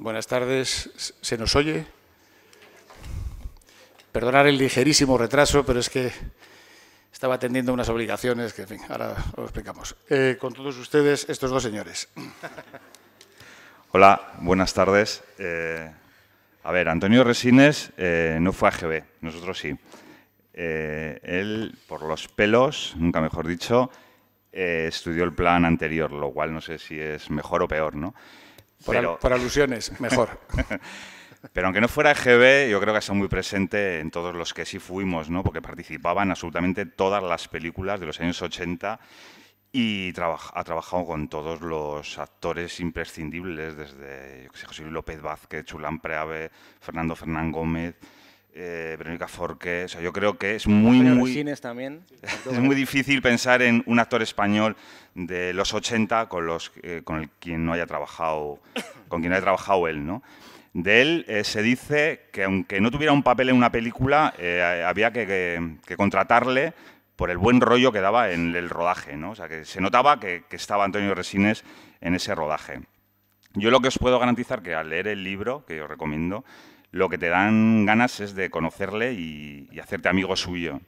Buenas tardes. ¿Se nos oye? Perdonar el ligerísimo retraso, pero es que estaba atendiendo unas obligaciones que, en fin, ahora lo explicamos. Con todos ustedes, estos dos señores. Hola, buenas tardes. A ver, Antonio Resines no fue a GB, nosotros sí. Él, por los pelos, nunca mejor dicho, estudió el plan anterior, lo cual no sé si es mejor o peor, ¿no? Por alusiones, mejor. Pero aunque no fuera EGB, yo creo que está muy presente en todos los que sí fuimos, ¿no? Porque participaban en absolutamente todas las películas de los años 80 y ha trabajado con todos los actores imprescindibles, desde José Luis López Vázquez, Chulán Preave, Fernando Fernán Gómez, Verónica Forqué. O sea, yo creo que es Resines también. Es muy difícil pensar en un actor español de los 80 con quien no haya trabajado, con quien haya trabajado él, ¿no? De él se dice que aunque no tuviera un papel en una película, había que contratarle por el buen rollo que daba en el rodaje, ¿no? O sea, que se notaba que estaba Antonio Resines en ese rodaje. Yo lo que os puedo garantizar que al leer el libro, que os recomiendo, lo que te dan ganas es de conocerle y hacerte amigo suyo.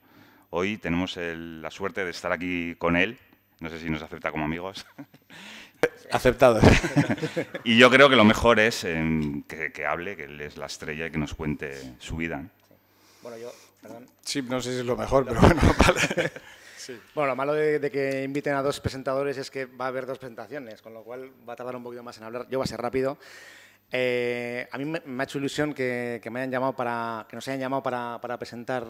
Hoy tenemos la suerte de estar aquí con él. No sé si nos acepta como amigos. Aceptado. Y yo creo que lo mejor es que hable, que él es la estrella y que nos cuente su vida. Bueno, perdón. Sí, no sé si es lo mejor, pero bueno, vale. Sí. Bueno, lo malo de que inviten a dos presentadores es que va a haber dos presentaciones, con lo cual va a tardar un poquito más en hablar. Yo voy a ser rápido. A mí me ha hecho ilusión que nos hayan llamado para presentar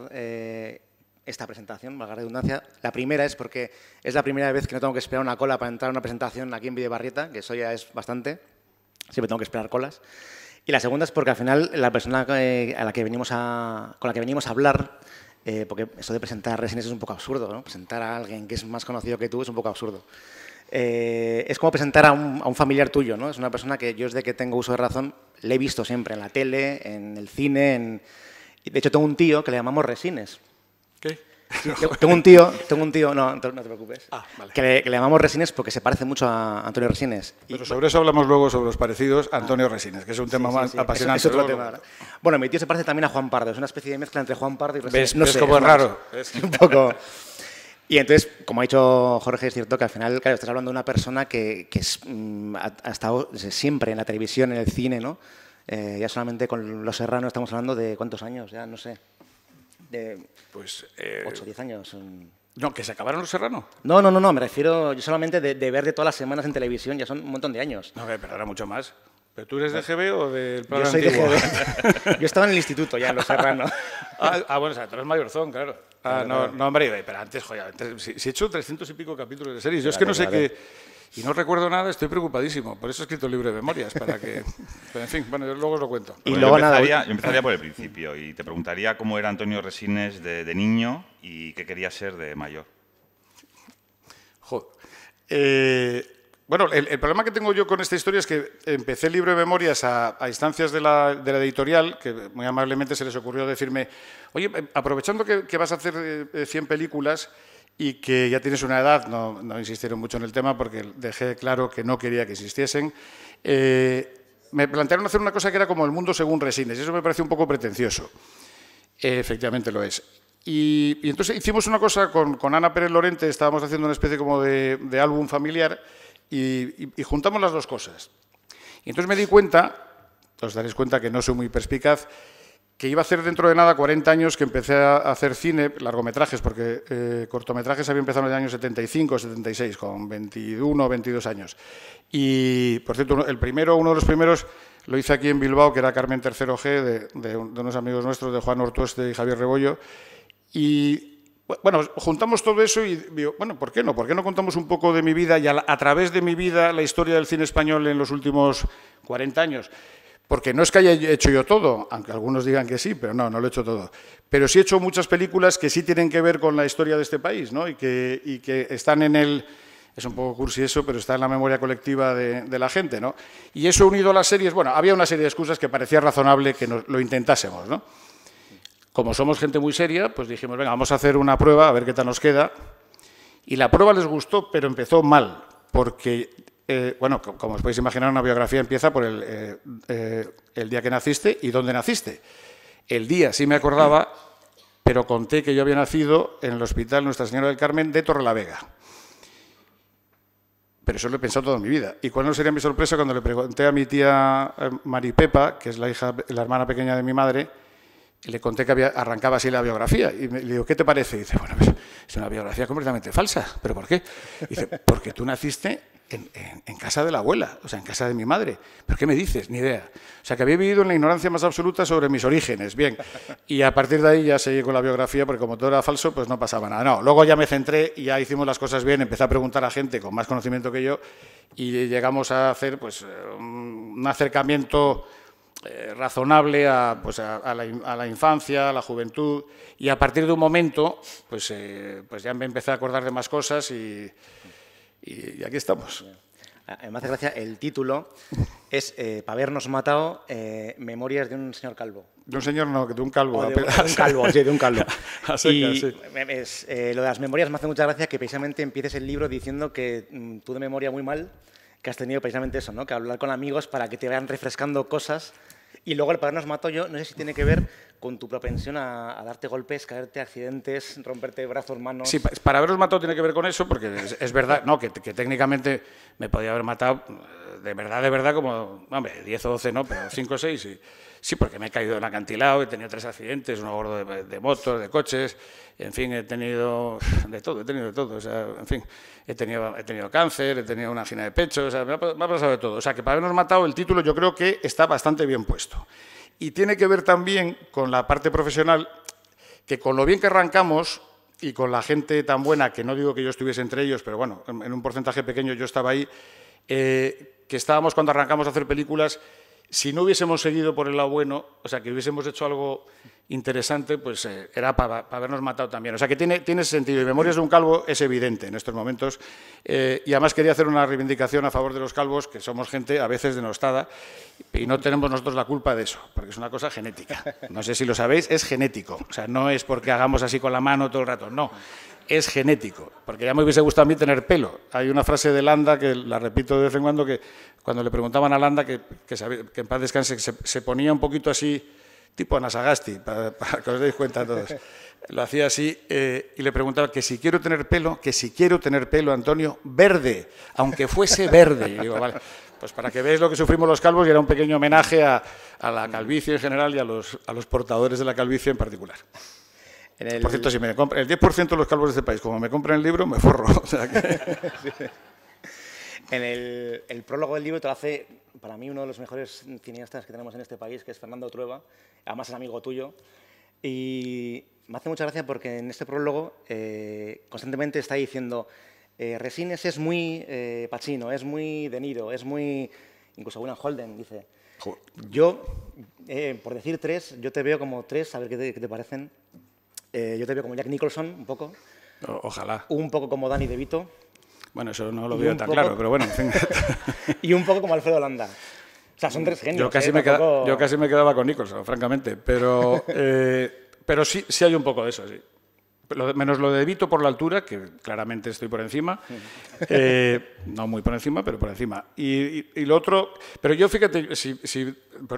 esta presentación, valga la redundancia. La primera es porque es la primera vez que no tengo que esperar una cola para entrar a una presentación aquí en Videobarrieta, que eso ya es bastante. Siempre tengo que esperar colas. Y la segunda es porque al final la persona con la que venimos a hablar, porque eso de presentar a Resines es un poco absurdo, ¿no? Presentar a alguien que es más conocido que tú es un poco absurdo. Es como presentar a un familiar tuyo, ¿no? Es una persona que yo desde que tengo uso de razón le he visto siempre en la tele, en el cine. De hecho, tengo un tío que le llamamos Resines. ¿Qué? Sí, tengo un tío, no te preocupes, vale. que le llamamos Resines porque se parece mucho a Antonio Resines. Pero sobre eso hablamos luego, sobre los parecidos a Antonio Resines, que es un tema más apasionante. Es otro tema. Bueno, mi tío se parece también a Juan Pardo, es una especie de mezcla entre Juan Pardo y Resines. ¿Ves cómo es raro? Es un poco... Y entonces, como ha dicho Jorge, es cierto que al final, claro, estás hablando de una persona que ha estado siempre en la televisión, en el cine, ¿no? Ya solamente con Los Serrano estamos hablando de ¿cuántos años? Ya no sé. Pues 8 o 10 años. No, ¿que se acabaron Los Serrano? No, me refiero yo solamente de ver de todas las semanas en televisión, ya son un montón de años. No, pero era mucho más. ¿Pero tú eres de GB o del plan Yo soy antiguo? de GB. Yo estaba en el instituto ya, en Los Serrano. Bueno, o sea, tú eres mayorzón, claro. No, hombre, pero antes, joder, si he hecho 300 y pico capítulos de series. Yo es que no sé qué... Y no recuerdo nada, estoy preocupadísimo. Por eso he escrito el libro de memorias, para que... Pero, en fin, bueno, yo luego os lo cuento. Y luego yo empezaría por el principio y te preguntaría cómo era Antonio Resines de niño y qué quería ser de mayor. Joder. Bueno, el problema que tengo yo con esta historia es que empecé el libro de memorias a instancias de la editorial, que muy amablemente se les ocurrió decirme, oye, aprovechando que vas a hacer 100 películas y que ya tienes una edad, no insistieron mucho en el tema porque dejé claro que no quería que existiesen, me plantearon hacer una cosa que era como El mundo según Resines, y eso me pareció un poco pretencioso. Efectivamente lo es. Y entonces hicimos una cosa con Ana Pérez Lorente, estábamos haciendo una especie como de álbum familiar, y juntamos las dos cosas. Y entonces me di cuenta, os daréis cuenta que no soy muy perspicaz, que iba a hacer dentro de nada 40 años que empecé a hacer cine, largometrajes, porque cortometrajes había empezado en el año 75, 76, con 21 o 22 años. Y, por cierto, uno de los primeros lo hice aquí en Bilbao, que era Carmen III G, de unos amigos nuestros, de Juan Ortueste y Javier Rebollo. Y bueno, juntamos todo eso y digo, bueno, ¿por qué no? ¿Por qué no contamos un poco de mi vida y a través de mi vida la historia del cine español en los últimos 40 años? Porque no es que haya hecho yo todo, aunque algunos digan que sí, pero no lo he hecho todo. Pero sí he hecho muchas películas que sí tienen que ver con la historia de este país, ¿no? Y que están en el... Es un poco cursi eso, pero está en la memoria colectiva de la gente, ¿no? Y eso unido a las series... Bueno, había una serie de excusas que parecía razonable que lo intentásemos, ¿no? Como somos gente muy seria, pues dijimos, venga, vamos a hacer una prueba, a ver qué tal nos queda. Y la prueba les gustó, pero empezó mal, porque bueno, como os podéis imaginar, una biografía empieza por el día que naciste y dónde naciste. El día sí me acordaba, pero conté que yo había nacido en el Hospital Nuestra Señora del Carmen de Torrelavega. Pero eso lo he pensado toda mi vida. ¿Y cuál no sería mi sorpresa cuando le pregunté a mi tía Maripepa, que es la hermana pequeña de mi madre, y le conté que arrancaba así la biografía? Y le digo, ¿qué te parece? Y dice, bueno, pues es una biografía completamente falsa. ¿Pero por qué? Y dice, porque tú naciste en casa de la abuela, o sea, en casa de mi madre. ¿Pero qué me dices? Ni idea. O sea, que había vivido en la ignorancia más absoluta sobre mis orígenes. Bien. Y a partir de ahí ya seguí con la biografía, porque como todo era falso, pues no pasaba nada. No, luego ya me centré y ya hicimos las cosas bien, empecé a preguntar a gente con más conocimiento que yo y llegamos a hacer pues un acercamiento razonable a la infancia, a la juventud, y a partir de un momento pues ya me empecé a acordar de más cosas y aquí estamos. Me hace gracia, el título es, para habernos matado, Memorias de un señor calvo. De un señor no, de un calvo. De un calvo, sí, de un calvo. Y sí. Lo de las memorias me hace mucha gracia que precisamente empieces el libro diciendo que tú de memoria muy mal, que has tenido precisamente eso, ¿no? Que hablar con amigos para que te vayan refrescando cosas. Y luego el para habernos matado yo, no sé si tiene que ver con tu propensión a darte golpes, caerte, accidentes, romperte brazos, manos. Sí, para haberos matado tiene que ver con eso, porque es verdad, no, que técnicamente me podía haber matado de verdad, como, hombre, 10 o 12 no, pero 5 o 6 sí, porque me he caído en acantilado, he tenido 3 accidentes, uno a bordo de motos, de coches, en fin, he tenido de todo, o sea, en fin, he tenido cáncer, he tenido una angina de pecho, o sea, me ha pasado de todo. O sea, que para habernos matado el título yo creo que está bastante bien puesto. Y tiene que ver también con la parte profesional, que con lo bien que arrancamos y con la gente tan buena, que no digo que yo estuviese entre ellos, pero bueno, en un porcentaje pequeño yo estaba ahí, que estábamos cuando arrancamos a hacer películas, si no hubiésemos seguido por el lado bueno, o sea, que hubiésemos hecho algo interesante, pues era para habernos matado también. O sea, que tiene ese sentido. Y Memorias de un calvo es evidente en estos momentos. Y además quería hacer una reivindicación a favor de los calvos, que somos gente a veces denostada, y no tenemos nosotros la culpa de eso, porque es una cosa genética. No sé si lo sabéis, es genético. O sea, no es porque hagamos así con la mano todo el rato, no. Es genético, porque ya me hubiese gustado a mí tener pelo. Hay una frase de Landa, que la repito de vez en cuando, que cuando le preguntaban a Landa, que en paz descanse, que se ponía un poquito así, tipo Anasagasti, para que os deis cuenta todos. Lo hacía así y le preguntaba que si quiero tener pelo, Antonio, verde, aunque fuese verde. Y digo, vale, pues para que veáis lo que sufrimos los calvos, y era un pequeño homenaje a la calvicie en general y a los portadores de la calvicie en particular. Por cierto, si me compran el 10% de los calvos de este país, como me compran el libro, me forro. O sea que... En el prólogo del libro te lo hace, para mí, uno de los mejores cineastas que tenemos en este país, que es Fernando Trueba, además es amigo tuyo. Y me hace mucha gracia porque en este prólogo constantemente está diciendo Resines es muy Pacino, es muy De Niro, es muy... Incluso William Holden dice... Yo, por decir 3, yo te veo como 3, a ver qué te parecen. Yo te veo como Jack Nicholson, un poco. Ojalá. Un poco como Danny DeVito. Bueno, eso no lo veo tan claro, pero bueno, en fin. Y un poco como Alfredo Landa. O sea, son 3 genios. Yo casi me quedaba con Nicholson, francamente, pero sí hay un poco de eso, sí. Menos lo de DeVito por la altura, que claramente estoy por encima. No muy por encima, pero por encima. Y lo otro... Pero yo, fíjate,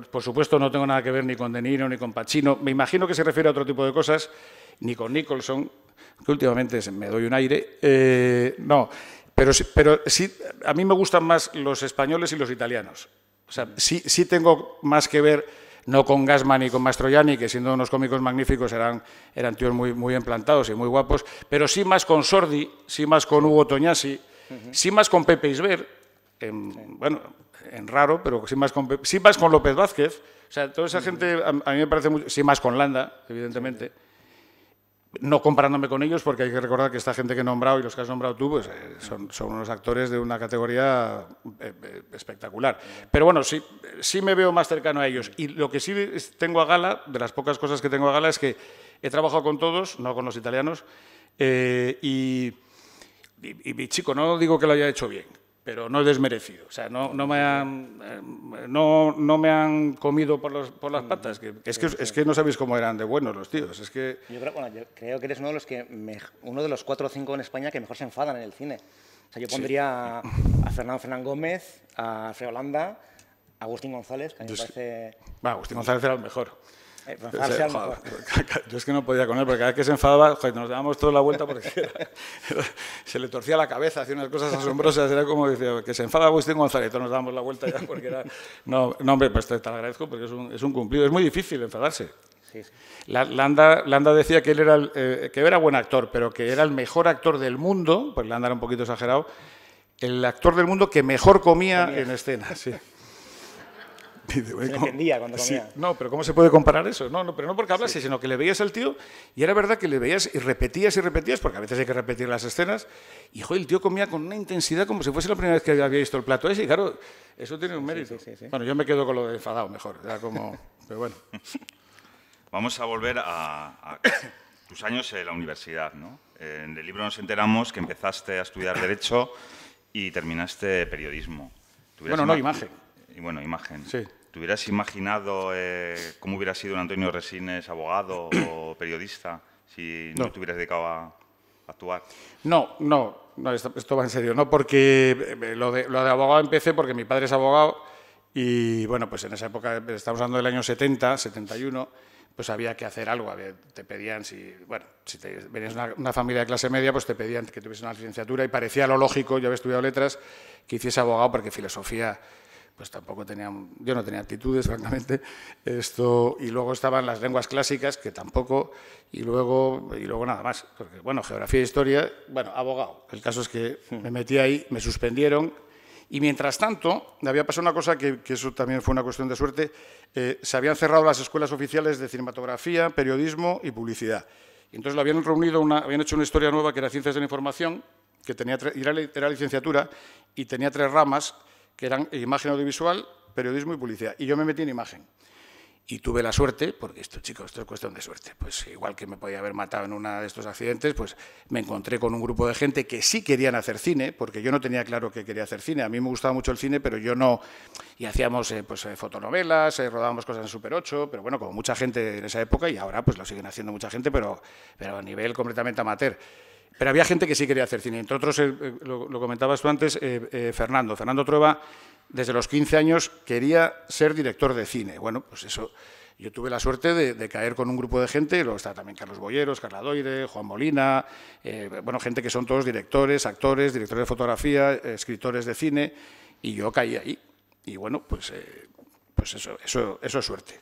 por supuesto no tengo nada que ver ni con De Niro ni con Pacino. Me imagino que se refiere a otro tipo de cosas, ni con Nicholson, que últimamente me doy un aire. No, pero sí, a mí me gustan más los españoles y los italianos. O sea, sí tengo más que ver... No con Gassman ni con Mastroianni, que siendo unos cómicos magníficos eran tíos muy implantados y muy guapos, pero sí más con Sordi, sí más con Hugo Tognazzi, sí más con Pepe Isbert, bueno, en raro, pero sí más con López Vázquez. O sea, toda esa gente a mí me parece mucho, sí más con Landa, evidentemente. No comparándome con ellos, porque hay que recordar que esta gente que he nombrado y los que has nombrado tú, pues son unos actores de una categoría espectacular. Pero bueno, sí me veo más cercano a ellos. Y lo que sí tengo a gala, de las pocas cosas que tengo a gala, es que he trabajado con todos, no con los italianos, y chico, no digo que lo haya hecho bien, pero no he desmerecido. O sea, no me han comido por las patas. Es que no sabéis cómo eran de buenos los tíos. Es que... Yo creo que eres uno de los 4 o 5 en España que mejor se enfadan en el cine. sea, yo pondría a Fernando Fernán Gómez, a Alfredo Landa, a Agustín González, que a mí me parece... Bueno, Agustín González era el mejor. Enfadarse al mejor. Yo es que no podía con él, porque cada vez que se enfadaba, joder, nos dábamos toda la vuelta porque se le torcía la cabeza, hacía unas cosas asombrosas, era como decía, que se enfada Agustín González, todos nos dábamos la vuelta ya porque era... No, hombre, pues te agradezco porque es un cumplido, es muy difícil enfadarse. Sí, sí. Landa decía que él era, que era buen actor, pero que era el mejor actor del mundo, pues Landa era un poquito exagerado, el actor del mundo que mejor comía en escena, sí. Se le entendía cuando comía. Sí, no, pero ¿cómo se puede comparar eso? No, pero no porque hablase, sino que le veías al tío y era verdad que le veías y repetías, porque a veces hay que repetir las escenas, y joder, el tío comía con una intensidad como si fuese la primera vez que había visto el plato ese, y claro, eso tiene un mérito. Sí. Bueno, yo me quedo con lo de enfadado mejor, era como... Pero bueno. Vamos a volver a tus años en la universidad, ¿no? En el libro nos enteramos que empezaste a estudiar Derecho y terminaste Periodismo. Bueno, no, imagen. Y bueno, imagen. Sí. ¿Te hubieras imaginado cómo hubiera sido un Antonio Resines abogado o periodista si no te hubieras dedicado a actuar? No, esto va en serio. No, porque lo de abogado empecé porque mi padre es abogado y, bueno, pues en esa época, estamos hablando del año 70, 71, pues había que hacer algo. Te pedían, si venías de una familia de clase media, pues te pedían que tuviese una licenciatura y parecía lo lógico, yo había estudiado letras, que hiciese abogado porque filosofía... pues tampoco yo no tenía aptitudes, francamente, y luego estaban las lenguas clásicas, que tampoco, y luego nada más, porque, bueno, geografía e historia, bueno, abogado. El caso es que me metí ahí, me suspendieron, y mientras tanto, me había pasado una cosa que eso también fue una cuestión de suerte, se habían cerrado las escuelas oficiales de cinematografía, periodismo y publicidad. Y entonces habían hecho una historia nueva que era Ciencias de la Información, que era licenciatura, y tenía 3 ramas, que eran imagen audiovisual, periodismo y publicidad. Y yo me metí en imagen. Y tuve la suerte, porque esto es cuestión de suerte, pues igual que me podía haber matado en uno de estos accidentes, pues me encontré con un grupo de gente que sí querían hacer cine, porque yo no tenía claro que quería hacer cine. A mí me gustaba mucho el cine, pero yo no... Y hacíamos fotonovelas, rodábamos cosas en Super 8, pero bueno, como mucha gente en esa época, y ahora pues lo siguen haciendo mucha gente, pero a nivel completamente amateur. Pero había gente que sí quería hacer cine. Entre otros, lo comentabas tú antes, Fernando Trueba, desde los 15 años quería ser director de cine. Bueno, pues eso, yo tuve la suerte de caer con un grupo de gente, luego está también Carlos Boyeros, Carla Doire, Juan Molina, bueno, gente que son todos directores, actores, directores de fotografía, escritores de cine, y yo caí ahí. Y bueno, pues eso es suerte.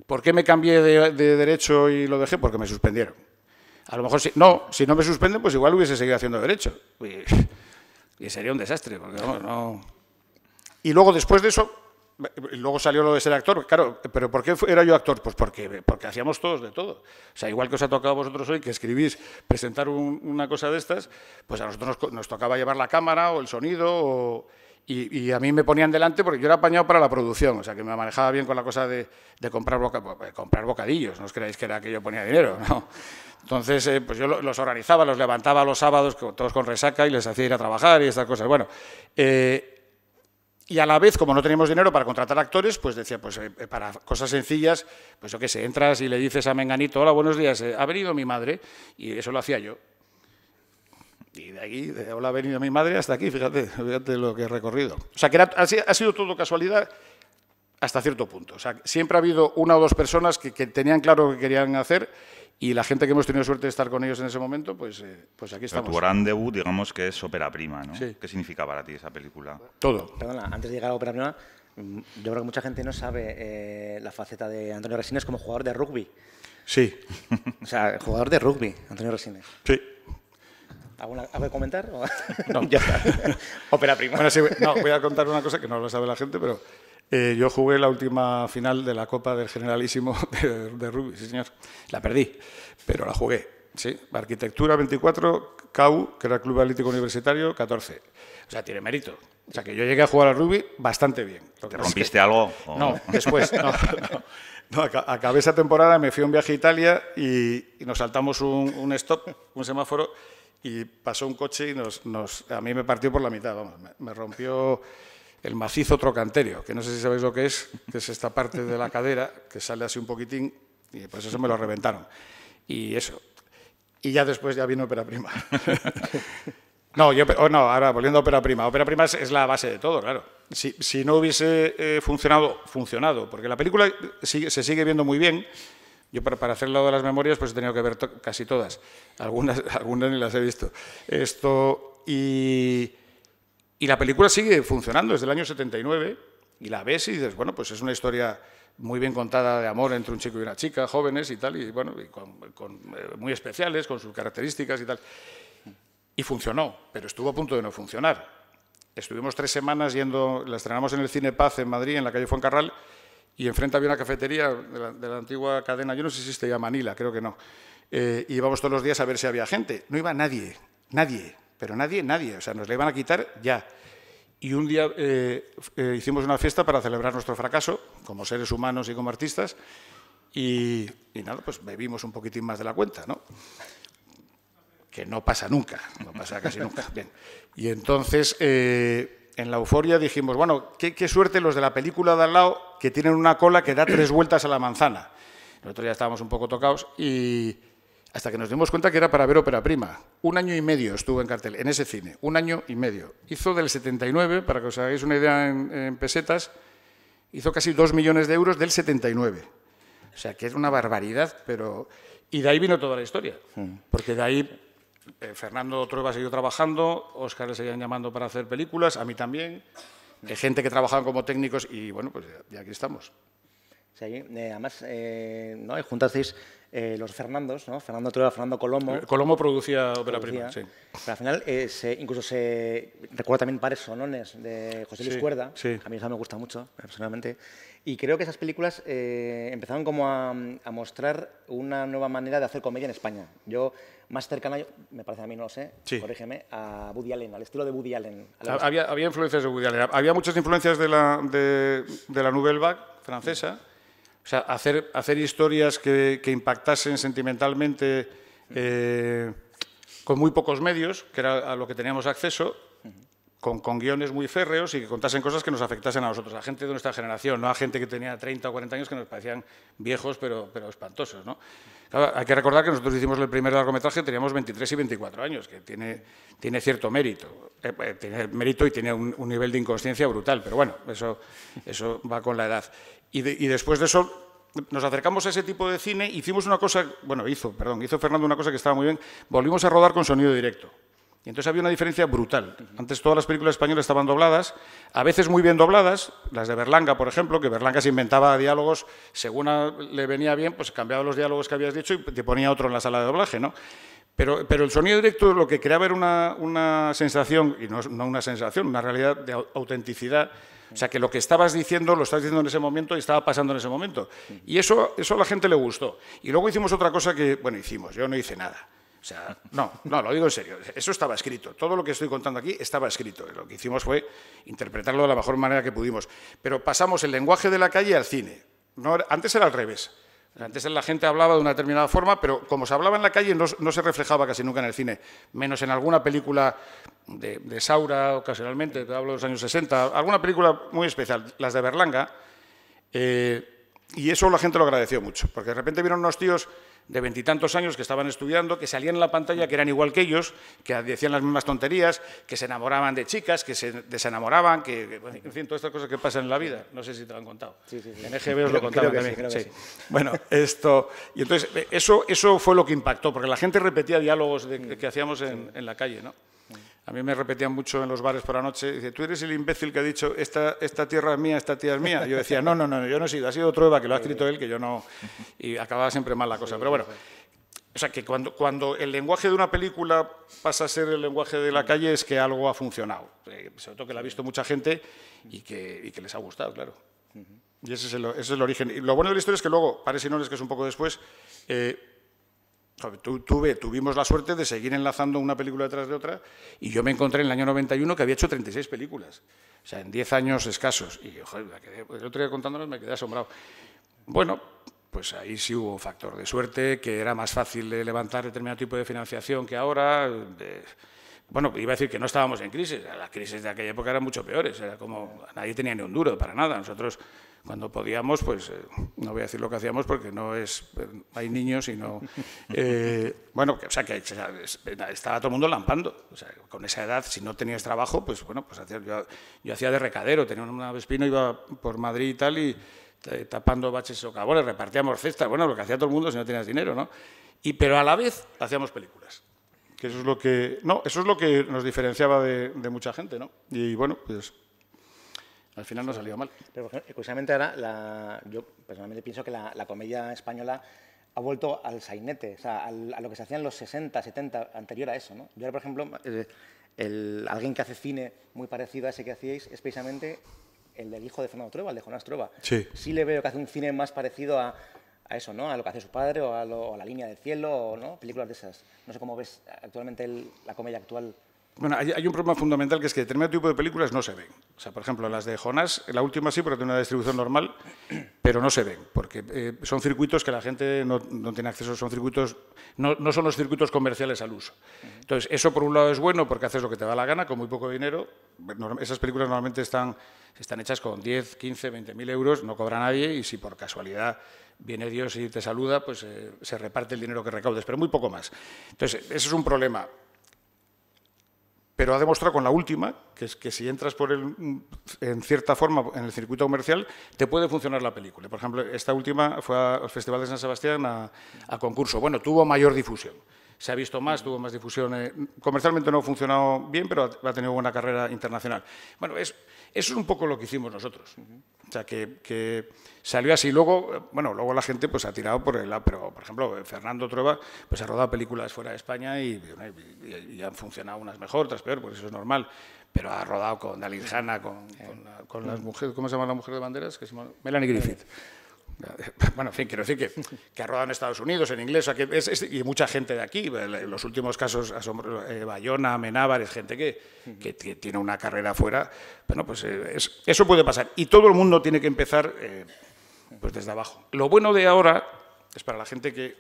¿Por qué me cambié de Derecho y lo dejé? Porque me suspendieron. A lo mejor, si no me suspenden, pues igual hubiese seguido haciendo Derecho. Y sería un desastre, porque vamos, no... Y luego, después de eso, luego salió lo de ser actor. Claro, ¿pero por qué era yo actor? Pues porque hacíamos todos de todo. O sea, igual que os ha tocado a vosotros hoy, que escribís, presentar una cosa de estas, pues a nosotros nos tocaba llevar la cámara o el sonido, y a mí me ponían delante porque yo era apañado para la producción. O sea, que me manejaba bien con la cosa de comprar bocadillos. No os creáis que era que yo ponía dinero, ¿no? Entonces, pues yo los organizaba, los levantaba los sábados, todos con resaca, y les hacía ir a trabajar y estas cosas. Bueno, y a la vez, como no teníamos dinero para contratar actores, pues decía, pues para cosas sencillas, pues yo qué sé, entras y le dices a Menganito, hola, buenos días, ha venido mi madre, y eso lo hacía yo. Y de aquí, de hola, ha venido mi madre, hasta aquí, fíjate lo que he recorrido. O sea, que ha sido todo casualidad hasta cierto punto. O sea, siempre ha habido una o dos personas que tenían claro lo que querían hacer, y la gente que hemos tenido suerte de estar con ellos en ese momento, pues aquí estamos. Tu gran debut, digamos que es Ópera Prima, ¿no? Sí. ¿Qué significa para ti esa película? Todo. Perdona, antes de llegar a Ópera Prima, yo creo que mucha gente no sabe la faceta de Antonio Resines como jugador de rugby. Sí. O sea, jugador de rugby, Antonio Resines. Sí. ¿Algo que comentar? No. Ya está. Ópera Prima. Bueno, sí, no, voy a contar una cosa que no lo sabe la gente, pero yo jugué la última final de la Copa del Generalísimo de rugby, sí señor. La perdí, pero la jugué. Sí, Arquitectura 24, CAU, que era el Club Atlético Universitario, 14. O sea, tiene mérito. O sea, que yo llegué a jugar al rugby bastante bien. ¿Te rompiste algo? ¿O? No, después. No, acabé esa temporada, me fui a un viaje a Italia y nos saltamos un stop, un semáforo, y pasó un coche y a mí me partió por la mitad, vamos, me rompió el macizo trocanterio, que no sé si sabéis lo que es esta parte de la cadera, que sale así un poquitín, y pues eso me lo reventaron. Y eso. Y ya después ya vino Ópera Prima. No, no, ahora volviendo a ópera prima. Ópera prima es la base de todo, claro. Si no hubiese funcionado, porque la película se sigue viendo muy bien. Yo para hacer el lado de las memorias pues he tenido que ver casi todas. Algunas ni las he visto. Y la película sigue funcionando desde el año 79 y la ves y dices, bueno, pues es una historia muy bien contada de amor entre un chico y una chica, jóvenes y tal, y bueno, muy especiales, con sus características y tal. Y funcionó, pero estuvo a punto de no funcionar. Estuvimos 3 semanas yendo, la estrenamos en el Cine Paz en Madrid, en la calle Fuencarral, y enfrente había una cafetería de la antigua cadena, yo no sé si se llama Manila, creo que no. Íbamos todos los días a ver si había gente. No iba nadie, pero nadie. O sea, nos la iban a quitar ya. Y un día hicimos una fiesta para celebrar nuestro fracaso, como seres humanos y como artistas, y nada, pues bebimos un poquitín más de la cuenta, ¿no? Que no pasa nunca, no pasa casi nunca. Bien. Y entonces, en la euforia dijimos, bueno, qué suerte los de la película de al lado que tienen una cola que da 3 vueltas a la manzana. Nosotros ya estábamos un poco tocados y hasta que nos dimos cuenta que era para ver ópera prima. 1 año y medio estuvo en cartel, en ese cine, 1 año y medio. Hizo del 79, para que os hagáis una idea en pesetas, hizo casi 2 millones de euros del 79. O sea, que es una barbaridad, pero... Y de ahí vino toda la historia, porque de ahí... Fernando Trueba siguió trabajando, Óscar le seguían llamando para hacer películas, a mí también, gente que trabajaban como técnicos y bueno, pues ya aquí estamos. Sí, además, ¿no? Juntasteis los Fernandos, ¿no? Fernando Trueba, Fernando Colomo. Colomo producía ópera prima, sí. Pero al final, incluso recuerdo también Pares Sonones de José Luis Cuerda, sí. a mí eso me gusta mucho, personalmente. Y creo que esas películas empezaron como a mostrar una nueva manera de hacer comedia en España. Yo, más cercana, me parece a mí, no lo sé, corrígeme, a Woody Allen, al estilo de Woody Allen. Había influencias de Woody Allen. Había muchas influencias de la Nouvelle Vague francesa. O sea, hacer historias que impactasen sentimentalmente con muy pocos medios, que era a lo que teníamos acceso, con guiones muy férreos y que contasen cosas que nos afectasen a nosotros, a gente de nuestra generación, no a gente que tenía 30 o 40 años que nos parecían viejos pero espantosos, ¿no? Claro, hay que recordar que nosotros hicimos el primer largometraje, teníamos 23 y 24 años, que tiene cierto mérito. Tiene mérito y tiene un nivel de inconsciencia brutal, pero bueno, eso va con la edad. Y después de eso nos acercamos a ese tipo de cine, hicimos una cosa, hizo Fernando una cosa que estaba muy bien, volvimos a rodar con sonido directo. Y entonces había una diferencia brutal. Antes todas las películas españolas estaban dobladas, a veces muy bien dobladas, las de Berlanga, por ejemplo, que Berlanga se inventaba diálogos, según le venía bien, pues cambiaba los diálogos que habías dicho y te ponía otro en la sala de doblaje, ¿no? Pero el sonido directo lo que creaba era una sensación, y no una sensación, una realidad de autenticidad. O sea, que lo que estabas diciendo lo estás diciendo en ese momento y estaba pasando en ese momento. Y eso a la gente le gustó. Y luego hicimos otra cosa que, yo no hice nada. O sea, no, lo digo en serio. Eso estaba escrito. Todo lo que estoy contando aquí estaba escrito. Lo que hicimos fue interpretarlo de la mejor manera que pudimos. Pero pasamos el lenguaje de la calle al cine. Antes era al revés. Antes la gente hablaba de una determinada forma, pero como se hablaba en la calle no se reflejaba casi nunca en el cine, menos en alguna película de Saura, ocasionalmente, te hablo de los años 60, alguna película muy especial, las de Berlanga, y eso la gente lo agradeció mucho, porque de repente vieron unos tíos de 20 y tantos años que estaban estudiando, que salían en la pantalla, que eran igual que ellos, que decían las mismas tonterías, que se enamoraban de chicas, que se desenamoraban, en fin, todas estas cosas que pasan en la vida. No sé si te lo han contado. Sí. En EGB os lo contaban también. Creo que sí. Bueno, y entonces eso fue lo que impactó, porque la gente repetía diálogos que hacíamos en la calle, ¿no? A mí me repetían mucho en los bares por la noche, dice, tú eres el imbécil que ha dicho, esta tierra es mía, esta tía es mía. Yo decía, no, yo no he sido, ha sido Trueba, que lo ha escrito él, que yo no... Y acababa siempre mal la cosa. Pero bueno, o sea, que cuando el lenguaje de una película pasa a ser el lenguaje de la calle es que algo ha funcionado. Sobre todo que la ha visto mucha gente y que les ha gustado, claro. Y ese es el origen. Y lo bueno de la historia es que luego, Pares y Nones, que es un poco después... Tuvimos la suerte de seguir enlazando una película detrás de otra y yo me encontré en el año 91 que había hecho 36 películas, o sea, en 10 años escasos. Y el otro día contándonos me quedé asombrado. Bueno, pues ahí sí hubo un factor de suerte, que era más fácil de levantar determinado tipo de financiación que ahora. Bueno, iba a decir que no estábamos en crisis, las crisis de aquella época eran mucho peores, era como nadie tenía ni un duro, para nada. Nosotros Cuando podíamos, pues no voy a decir lo que hacíamos porque no es, hay niños y no... bueno, o sea, que estaba todo el mundo lampando. O sea, con esa edad, si no tenías trabajo, pues bueno, pues yo hacía de recadero, tenía una Vespino, iba por Madrid y tal, y tapando baches o socavones, repartíamos cestas, bueno, lo que hacía todo el mundo si no tenías dinero, ¿no? Pero a la vez hacíamos películas. Que eso es lo que... No, eso es lo que nos diferenciaba de mucha gente, ¿no? Y bueno, pues... Al final no salió mal. Pero, curiosamente, ahora yo personalmente pienso que la comedia española ha vuelto al sainete, o sea, a lo que se hacía en los 60, 70, anterior a eso, ¿no? Yo ahora, por ejemplo, alguien que hace cine muy parecido a ese que hacíais es precisamente el del hijo de Fernando Trueba, el de Jonás Trueba. Sí. Sí le veo que hace un cine más parecido a eso, ¿no? A lo que hace su padre o a La línea del cielo, ¿no? Películas de esas. No sé cómo ves actualmente la comedia actual. Bueno, hay un problema fundamental que es que determinado tipo de películas no se ven. O sea, por ejemplo, las de Jonás, la última sí, porque tiene una distribución normal, pero no se ven, porque son circuitos que la gente no tiene acceso, son circuitos, no son los circuitos comerciales al uso. Entonces, eso por un lado es bueno porque haces lo que te da la gana, con muy poco dinero. Esas películas normalmente están hechas con 10, 15, 20.000 euros, no cobra nadie, y si por casualidad viene Dios y te saluda, pues se reparte el dinero que recaudes, pero muy poco más. Entonces, ese es un problema. Pero ha demostrado con la última, que es que si entras en cierta forma en el circuito comercial, te puede funcionar la película. Por ejemplo, esta última fue al Festival de San Sebastián a concurso. Bueno, tuvo mayor difusión. Se ha visto más, tuvo más difusión. Comercialmente no ha funcionado bien, pero ha tenido buena carrera internacional. Bueno, eso es un poco lo que hicimos nosotros. O sea, que salió así. Luego la gente pues ha tirado por el lado. Pero, por ejemplo, Fernando Trueba pues ha rodado películas fuera de España y han funcionado unas mejor, otras peor, pues eso es normal. Pero ha rodado con Dalit Hanna, con las mujeres, ¿cómo se llama la mujer de banderas? Melanie Griffith. Bueno, en fin, quiero decir que ha rodado en Estados Unidos, en inglés, o sea, y mucha gente de aquí, en los últimos casos, Bayona, Amenábar, es gente que tiene una carrera fuera. Bueno, pues eso puede pasar. Y todo el mundo tiene que empezar pues desde abajo. Lo bueno de ahora es para la gente que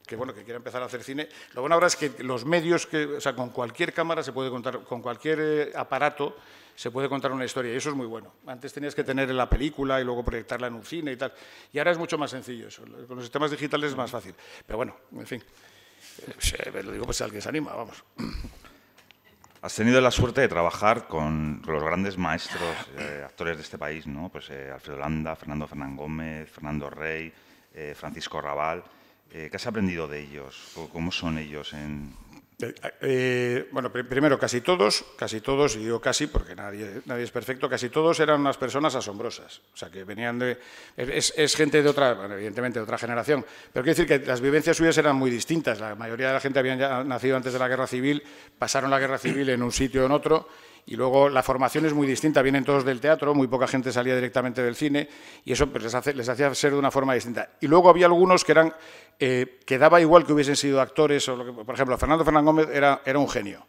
quiera empezar a hacer cine, lo bueno ahora es que los medios, o sea, con cualquier cámara se puede contar, con cualquier aparato se puede contar una historia, y eso es muy bueno. Antes tenías que tener la película y luego proyectarla en un cine y tal, y ahora es mucho más sencillo eso. Con los sistemas digitales es más fácil. Pero bueno, en fin, lo digo pues al que se anima, vamos. Has tenido la suerte de trabajar con los grandes maestros, actores de este país, ¿no? Pues Alfredo Landa, Fernando Fernán Gómez, Fernando Rey, Francisco Rabal. ¿Qué has aprendido de ellos? ¿Cómo son ellos en...? Bueno, primero, casi todos, y digo casi porque nadie es perfecto, casi todos eran unas personas asombrosas. O sea, que venían de... Es gente de otra, bueno, evidentemente de otra generación, pero quiero decir que las vivencias suyas eran muy distintas. La mayoría de la gente habían ya nacido antes de la Guerra Civil, pasaron la Guerra Civil en un sitio o en otro, y luego la formación es muy distinta, vienen todos del teatro, muy poca gente salía directamente del cine, y eso pues, les hacía ser de una forma distinta. Y luego había algunos que eran... que daba igual que hubiesen sido actores, por ejemplo, Fernando Fernán Gómez era un genio,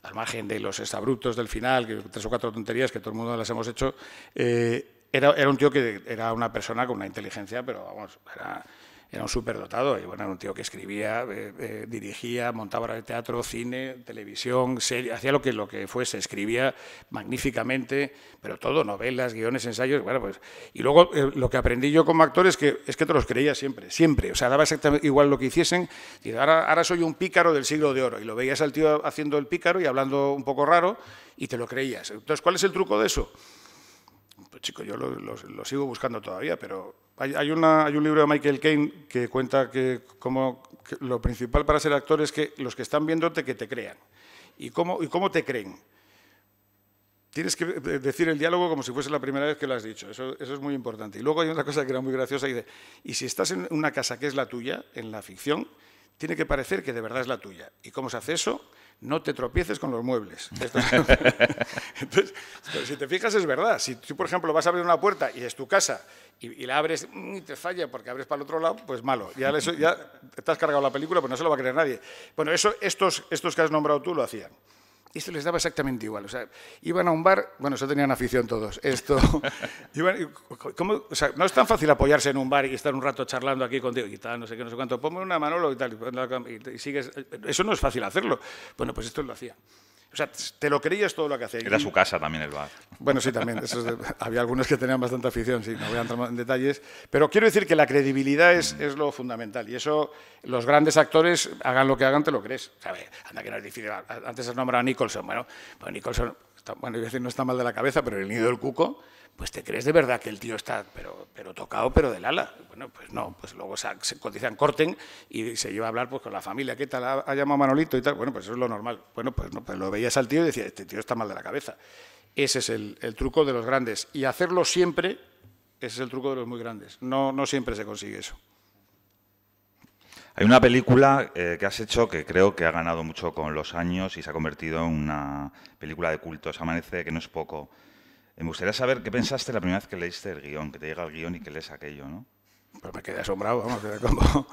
al margen de los exabruptos del final, que 3 o 4 tonterías que todo el mundo las hemos hecho, era un tío que era una persona con una inteligencia, pero vamos, era un superdotado, y bueno, era un tío que escribía, dirigía, montaba obras de teatro, cine, televisión, serie, hacía lo que fuese, escribía magníficamente, pero todo, novelas, guiones, ensayos, bueno, pues... Y luego lo que aprendí yo como actor es que te los creía siempre, o sea, daba exactamente igual lo que hiciesen, y ahora soy un pícaro del siglo de oro, y lo veías al tío haciendo el pícaro y hablando un poco raro, y te lo creías. Entonces, ¿cuál es el truco de eso? Pues chico, yo lo sigo buscando todavía, pero hay un libro de Michael Caine que cuenta que lo principal para ser actor es que los que están viéndote que te crean. ¿Y cómo te creen? Tienes que decir el diálogo como si fuese la primera vez que lo has dicho. Eso es muy importante. Y luego hay otra cosa que era muy graciosa. Y si estás en una casa que es la tuya, en la ficción, tiene que parecer que de verdad es la tuya. ¿Y cómo se hace eso? No te tropieces con los muebles. Entonces, si te fijas, es verdad. Si tú, por ejemplo, vas a abrir una puerta y es tu casa y la abres y te falla porque abres para el otro lado, pues malo. Ya te has cargado la película, pues no se lo va a creer nadie. Bueno, estos que has nombrado tú lo hacían. Y esto les daba exactamente igual. O sea, iban a un bar, bueno, eso tenían afición todos. O sea, no es tan fácil apoyarse en un bar y estar un rato charlando aquí contigo y tal, no sé qué, no sé cuánto. Ponme una Manolo y tal, y sigues. Eso no es fácil hacerlo. Bueno, pues esto lo hacían. O sea, te lo creías todo lo que hacía. Era su casa también el bar. Bueno, sí, también. Había algunos que tenían bastante afición, sí, no voy a entrar en detalles. Pero quiero decir que la credibilidad es lo fundamental. Y eso, los grandes actores, hagan lo que hagan, te lo crees. ¿Sabes? Anda, que no es difícil. Antes has nombrado a Nicholson. Bueno, pues Nicholson, bueno, iba a decir, no está mal de la cabeza, pero el nido del cuco, pues te crees de verdad que el tío está pero tocado, pero del ala. Bueno, pues no, pues luego se cotizan, corten y se lleva a hablar pues con la familia. ¿Qué tal? ¿Ha llamado Manolito y tal? Bueno, pues eso es lo normal. Bueno, pues no, pues lo veías al tío y decías, este tío está mal de la cabeza. Ese es el truco de los grandes. Y hacerlo siempre, ese es el truco de los muy grandes. No siempre se consigue eso. Hay una película que has hecho que creo que ha ganado mucho con los años y se ha convertido en una película de culto. Se amanece, que no es poco. Me gustaría saber qué pensaste la primera vez que leíste el guión, que te llega el guión y que lees aquello, ¿no? Pues me quedé asombrado, vamos, era como...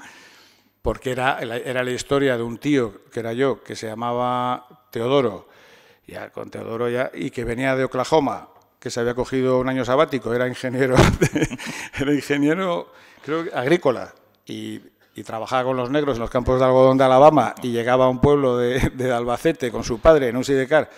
Porque era la historia de un tío, que era yo, que se llamaba Teodoro, ya con Teodoro ya, y que venía de Oklahoma, que se había cogido un año sabático, era ingeniero, creo, agrícola, y trabajaba con los negros en los campos de algodón de Alabama, y llegaba a un pueblo de Albacete con su padre en un sidecar,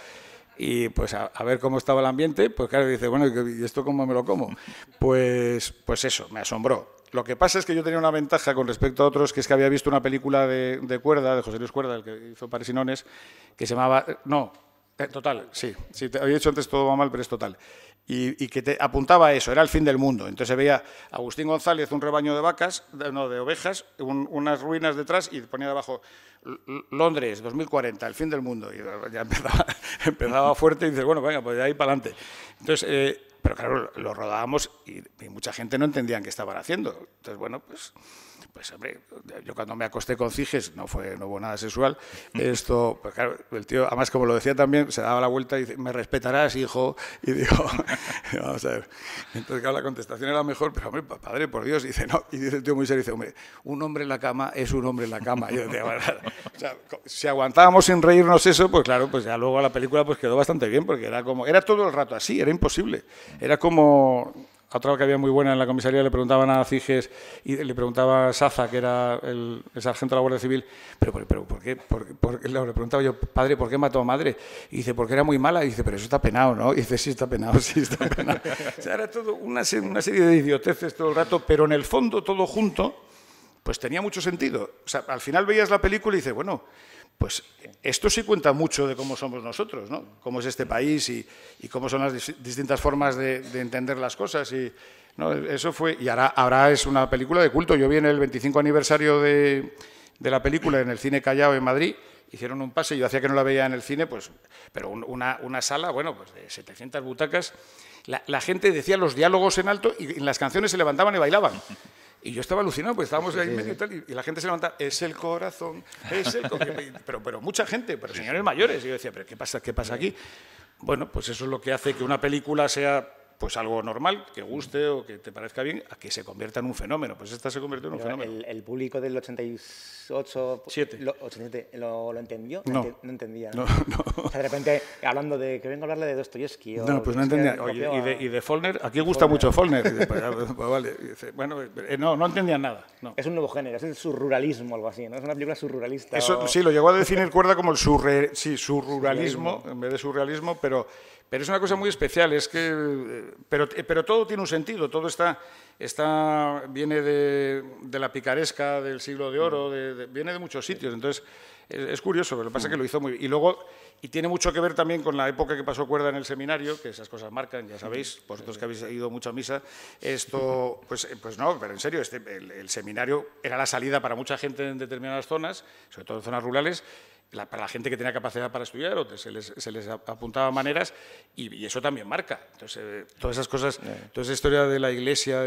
y pues a ver cómo estaba el ambiente, pues claro, dice, bueno, ¿y esto cómo me lo como? Pues eso, me asombró. Lo que pasa es que yo tenía una ventaja con respecto a otros, que es que había visto una película de Cuerda, de José Luis Cuerda, el que hizo Pares y Nones, que se llamaba... Total, sí, te había dicho antes todo va mal, pero es Total. Y que te apuntaba a eso, era el fin del mundo. Entonces se veía a Agustín González, un rebaño de vacas, de ovejas, unas ruinas detrás y ponía debajo Londres, 2040, el fin del mundo. Y ya empezaba fuerte y dices, bueno, venga, pues de ahí para adelante. Entonces, pero claro, lo rodábamos y mucha gente no entendía qué estaban haciendo. Entonces, bueno, pues hombre, yo cuando me acosté con Ciges, no hubo nada sexual, pues claro, el tío, además como lo decía también, se daba la vuelta y dice, me respetarás, hijo, y digo, vamos a ver, entonces claro, la contestación era mejor, pero hombre, padre, por Dios, y dice, no, y dice el tío muy serio, dice, hombre, un hombre en la cama es un hombre en la cama, y yo decía, bueno, o sea, si aguantábamos sin reírnos eso, pues claro, pues ya luego la película pues quedó bastante bien, porque era todo el rato así, era imposible, era como... Otra que había muy buena en la comisaría, le preguntaban a Ciges y le preguntaba a Saza, que era el sargento de la Guardia Civil, pero ¿por qué? Le preguntaba yo, padre, ¿por qué mató a madre? Y dice, porque era muy mala. Y dice, pero eso está penado, ¿no? Y dice, sí, está penado, sí, está penado. O sea, era todo una serie de idioteces todo el rato, pero en el fondo, todo junto, pues tenía mucho sentido. O sea, al final veías la película y dices, bueno, pues esto sí cuenta mucho de cómo somos nosotros, ¿no? Cómo es este país y cómo son las distintas formas de entender las cosas. Y, ¿no? Eso fue, y ahora es una película de culto. Yo vi en el 25 aniversario de la película en el Cine Callao en Madrid, hicieron un pase, yo hacía que no la veía en el cine, pues, pero una sala, bueno, pues de 700 butacas. La gente decía los diálogos en alto y en las canciones se levantaban y bailaban. Y yo estaba alucinado, pues estábamos ahí medio y tal, y la gente se levantaba, es el corazón, es el corazón. Pero mucha gente, pero señores mayores. Y yo decía, ¿pero qué pasa aquí? Bueno, pues eso es lo que hace que una película sea pues algo normal, que guste o que te parezca bien, a que se convierta en un fenómeno. Pues esta se convirtió en un fenómeno. ¿El público del 88... 87, ¿lo entendió? No entendía. No. O sea, de repente, hablando de que vengo a hablarle de Dostoyevsky. No, pues no entendía. ¿Y de Faulkner? Aquí gusta mucho Faulkner. Dice, pues vale. Dice, bueno, no entendían nada. No. Es un nuevo género, es el surruralismo, algo así, ¿no? Es una película surruralista. Eso sí, lo llegó a definir Cuerda como el surruralismo, en vez de surrealismo, pero es una cosa muy especial, es que, pero todo tiene un sentido, todo viene de la picaresca del siglo de oro, viene de muchos sitios, entonces es curioso, pero lo que pasa es que lo hizo muy bien. Y tiene mucho que ver también con la época que pasó Cuerda en el seminario, que esas cosas marcan, ya sabéis, vosotros que habéis ido mucho a misa, esto, pues no, pero en serio, el seminario era la salida para mucha gente en determinadas zonas, sobre todo en zonas rurales, para la gente que tenía capacidad para estudiar, o se les apuntaba maneras, y eso también marca. Entonces, todas esas cosas, toda esa historia de la iglesia,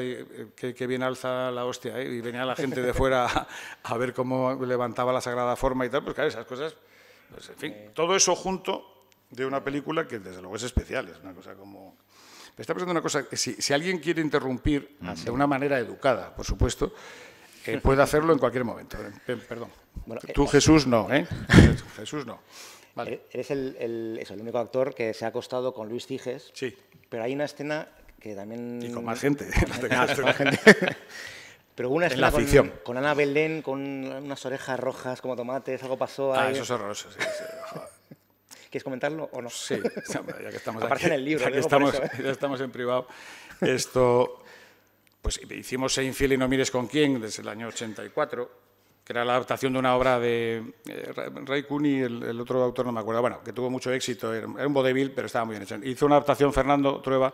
que bien alza la hostia, y venía la gente de fuera a ver cómo levantaba la Sagrada Forma y tal, pues claro, esas cosas, pues en fin, todo eso junto de una película que desde luego es especial, es una cosa como... Me está pasando una cosa, que si alguien quiere interrumpir de una manera educada, por supuesto, puede hacerlo en cualquier momento. Perdón. Bueno, tú, Jesús, no, ¿eh? Jesús, no. Vale. Eres el único actor que se ha acostado con Luis Ciges. Sí. Pero hay una escena que también... Y con más gente. Pero una escena con Ana Belén, con unas orejas rojas como tomates, algo pasó ahí. Eso es horroroso, sí. ¿Quieres comentarlo o no? Sí, ya que estamos Aparece aquí, en el libro, ya que ya estamos en privado. Esto, pues hicimos Seinfeld y no mires con quién desde el año 84, que era la adaptación de una obra de Ray Cooney, el otro autor no me acuerdo, bueno, que tuvo mucho éxito, era un vodevil, pero estaba muy bien hecho. Hizo una adaptación Fernando Trueba,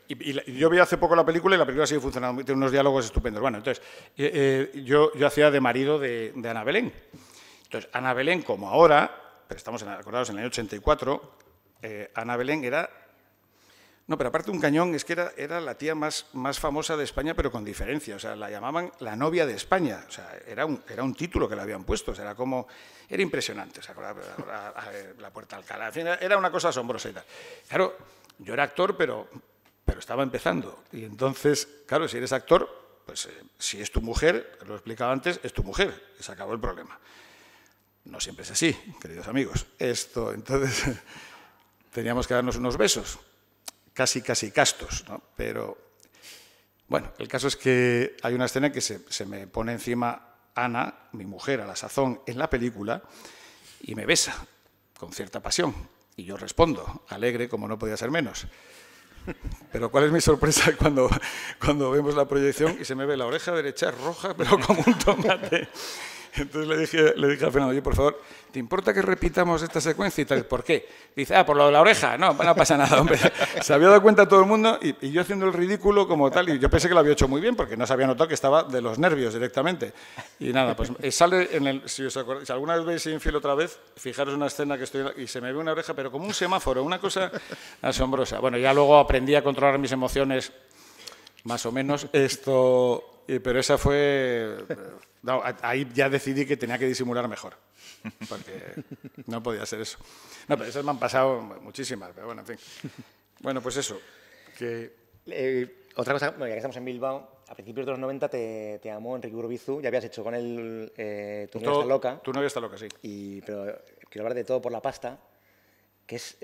y yo vi hace poco la película y la película sigue funcionando, tiene unos diálogos estupendos. Bueno, entonces, yo hacía de marido de Ana Belén. Entonces, Ana Belén, como ahora, pero estamos acordados en el año 84, Ana Belén era... No, pero aparte un cañón, es que era la tía más famosa de España, pero con diferencia. O sea, la llamaban la novia de España. O sea, era un título que le habían puesto. O sea, era impresionante. O sea, la Puerta de Alcalá. En fin, era una cosa asombrosa y tal. Claro, yo era actor, pero estaba empezando. Y entonces, claro, si eres actor, pues si es tu mujer, lo he explicado antes, es tu mujer. Y se acabó el problema. No siempre es así, queridos amigos. Entonces, teníamos que darnos unos besos. Casi castos, ¿no? Pero, bueno, el caso es que hay una escena en que se me pone encima Ana, mi mujer, a la sazón, en la película, y me besa, con cierta pasión. Y yo respondo, alegre como no podía ser menos. Pero ¿cuál es mi sorpresa cuando vemos la proyección y se me ve la oreja derecha roja, pero como un tomate? Entonces le dije a Fernando, oye, por favor, ¿te importa que repitamos esta secuencia? Y tal, ¿por qué? Dice, por lo de la oreja. No pasa nada, hombre. Se había dado cuenta todo el mundo y yo haciendo el ridículo como tal. Y yo pensé que lo había hecho muy bien porque no se había notado que estaba de los nervios directamente. Y nada, pues sale en el... Si alguna vez veis Seinfeld otra vez, fijaros una escena que estoy... Y se me ve una oreja, pero como un semáforo, una cosa asombrosa. Bueno, ya luego aprendí a controlar mis emociones, más o menos. Pero esa fue... No, ahí ya decidí que tenía que disimular mejor, porque no podía ser eso. No, pero esas me han pasado muchísimas, pero bueno, en fin. Bueno, pues eso. Otra cosa, bueno, ya que estamos en Bilbao, a principios de los 90 te llamó Enrique Urbizu, ya habías hecho con él Tu novia está loca. Tu novia está loca, sí. Pero quiero hablar de Todo por la pasta, que es...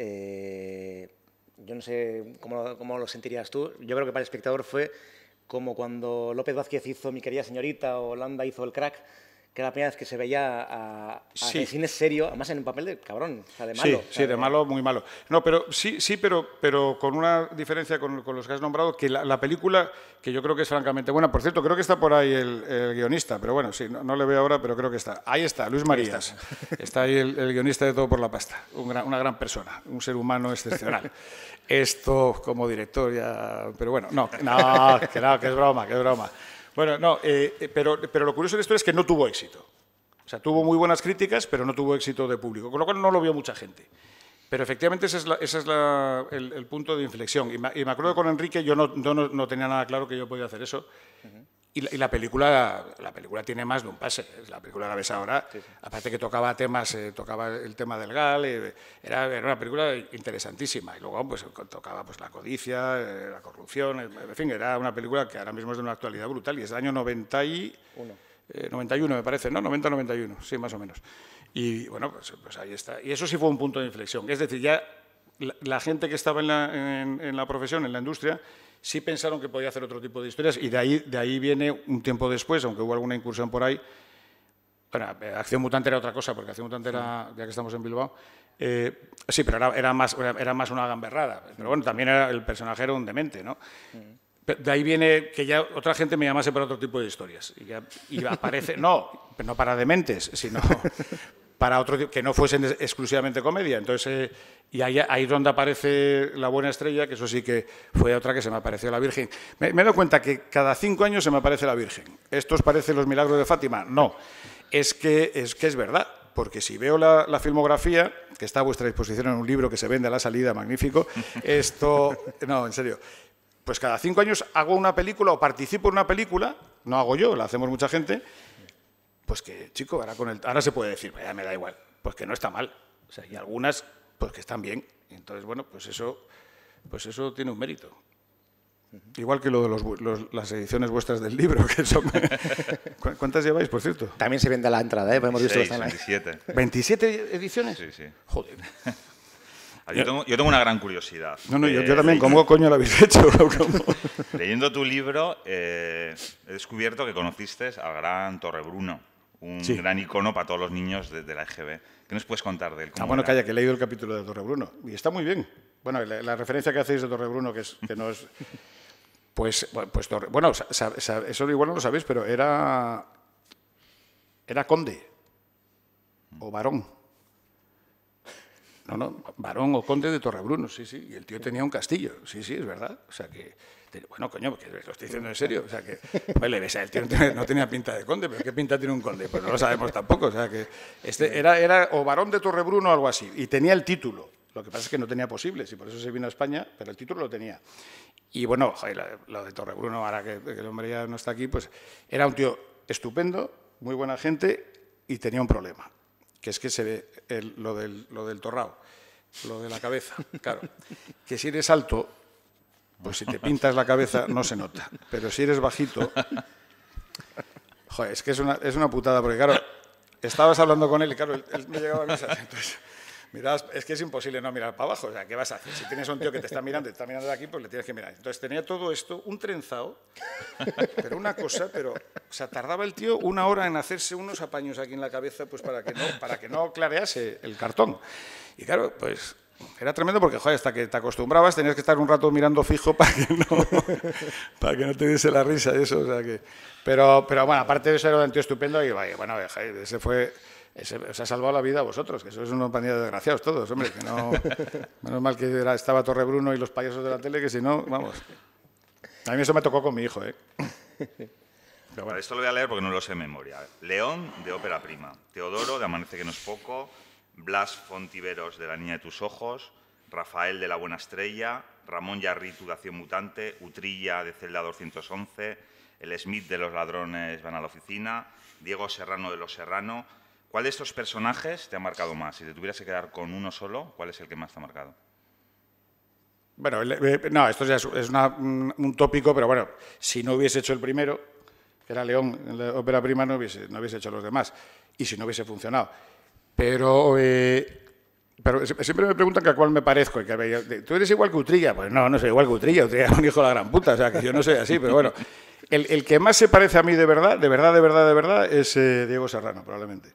yo no sé cómo lo sentirías tú. Yo creo que para el espectador fue... como cuando López Vázquez hizo Mi querida señorita o Landa hizo El crack, que era la primera vez que se veía a cine serio, además en un papel de cabrón, o sea, de malo. Sí, de malo, muy malo. No, pero pero con una diferencia con los que has nombrado, que la película, que yo creo que es francamente buena, por cierto, creo que está por ahí el guionista, pero bueno, sí, no le veo ahora, pero creo que está. Ahí está, Luis Marías. Está ahí el guionista de Todo por la pasta, una gran persona, un ser humano excepcional. Esto como director ya... Pero bueno, que es broma. Bueno, no, pero lo curioso de esto es que no tuvo éxito. O sea, tuvo muy buenas críticas, pero no tuvo éxito de público, con lo cual no lo vio mucha gente. Pero efectivamente ese es el punto de inflexión. Y me acuerdo que con Enrique yo no tenía nada claro que yo podía hacer eso. Y la película tiene más de un pase. La película la ves ahora, sí. Aparte que tocaba el tema del GAL, era una película interesantísima. Y luego pues tocaba pues la codicia, la corrupción, en fin, era una película que ahora mismo es de una actualidad brutal y es del año 91 me parece, ¿no? 90-91, sí, más o menos. Y bueno, pues ahí está. Y eso sí fue un punto de inflexión. Es decir, ya la gente que estaba en la profesión, en la industria, sí pensaron que podía hacer otro tipo de historias y de ahí viene un tiempo después, aunque hubo alguna incursión por ahí. Bueno, Acción Mutante era otra cosa, porque Acción Mutante era, ya que estamos en Bilbao, sí, pero era más una gamberrada. Pero bueno, también el personaje era un demente, ¿no? De ahí viene que ya otra gente me llamase para otro tipo de historias. Y aparece, no para dementes, sino para otro tipo, que no fuesen exclusivamente comedia. Entonces, y ahí es donde aparece La buena estrella, que eso sí que fue otra que se me apareció la Virgen. Me he dado cuenta que cada 5 años se me aparece la Virgen. ¿Esto os parece Los milagros de Fátima? No. Es que es verdad, porque si veo la filmografía, que está a vuestra disposición en un libro que se vende a la salida, magnífico, no, en serio, pues cada 5 años hago una película o participo en una película, no hago yo, la hacemos mucha gente, pues que, chico, ahora se puede decir, ya me da igual, pues que no está mal. O sea, y algunas, pues que están bien. Y entonces, bueno, pues eso tiene un mérito. Igual que lo de las ediciones vuestras del libro, que son... ¿Cuántas lleváis, por cierto? También se vende a la entrada, ¿eh? Hemos visto 27. ¿27 ediciones? Sí. Joder. Yo tengo una gran curiosidad. No, yo también. ¿Cómo coño lo habéis hecho? Leyendo tu libro, he descubierto que conociste al gran Torrebruno. un Sí. gran icono para todos los niños de la EGB. ¿Qué nos puedes contar de él? Bueno, era? calla, que he leído el capítulo de Torrebruno y está muy bien. Bueno, la referencia que hacéis de Torrebruno, que no es... Pues bueno, eso igual no lo sabéis, pero era conde o varón. No, varón o conde de Torrebruno, sí, sí. Y el tío tenía un castillo, sí, sí, es verdad. O sea que, bueno, coño, porque lo estoy diciendo en serio. O sea que, pues le ves a el tío no tenía pinta de conde, pero ¿qué pinta tiene un conde? Pues no lo sabemos tampoco. O sea que era o varón de Torrebruno o algo así. Y tenía el título. Lo que pasa es que no tenía posibles y por eso se vino a España, pero el título lo tenía. Y bueno, joder, lo de Torrebruno, ahora que el hombre ya no está aquí, pues era un tío estupendo, muy buena gente y tenía un problema, que es que se ve lo del torrao, lo de la cabeza. Claro, que si eres alto, pues si te pintas la cabeza no se nota, pero si eres bajito, joder, es que es una putada, porque claro, estabas hablando con él y claro, él me llegaba a misa, entonces... Mirabas, es que es imposible no mirar para abajo, o sea, ¿qué vas a hacer? Si tienes un tío que te está mirando de aquí, pues le tienes que mirar. Entonces tenía todo esto, un trenzado, pero una cosa, o sea, tardaba el tío 1 hora en hacerse unos apaños aquí en la cabeza, pues para que no clarease el cartón. Y claro, pues era tremendo porque, joder, hasta que te acostumbrabas tenías que estar un rato mirando fijo para que no te diese la risa y eso, o sea que... Pero bueno, aparte de eso era un tío estupendo y, bueno, ese fue... os ha salvado la vida a vosotros, que sois una pandilla de desgraciados todos, hombre, que no... Menos mal que estaba Torrebruno y los payasos de la tele, que si no, vamos... A mí eso me tocó con mi hijo, ¿eh? Pero bueno, esto lo voy a leer porque no lo sé de memoria. León, de Ópera Prima. Teodoro, de Amanece que no es poco. Blas Fontiveros, de La niña de tus ojos. Rafael, de La buena estrella. Ramón Yarritu, de Acción mutante. Utrilla, de Celda 211. El Smith, de Los ladrones van a la oficina. Diego Serrano, de Los Serrano. ¿Cuál de estos personajes te ha marcado más? Si te tuvieras que quedar con uno solo, ¿cuál es el que más te ha marcado? Bueno, no, esto ya es un tópico, pero bueno, si no hubiese hecho el primero, que era León, en la Ópera Prima, no hubiese hecho los demás, y si no hubiese funcionado. Pero siempre me preguntan que a cuál me parezco. Y que, ¿tú eres igual que Utrilla? Pues no soy igual que Utrilla. Utrilla es un hijo de la gran puta, o sea, que yo no soy así, pero bueno. El que más se parece a mí de verdad, es Diego Serrano, probablemente.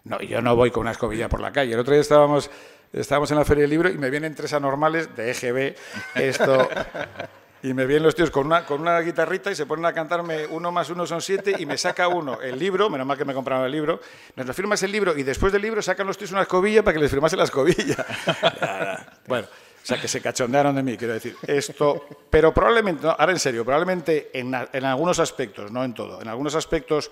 No, yo no voy con una escobilla por la calle. El otro día estábamos en la Feria del Libro y me vienen 3 anormales de EGB, y me vienen los tíos con una guitarrita y se ponen a cantarme 1 más 1 son 7 y me saca uno el libro, menos mal que me compraron el libro, nos lo firmas el libro y después del libro sacan los tíos una escobilla para que les firmase la escobilla. Bueno, o sea, que se cachondearon de mí, quiero decir. Esto, pero probablemente, no, ahora en serio, probablemente en algunos aspectos, no en todo, en algunos aspectos...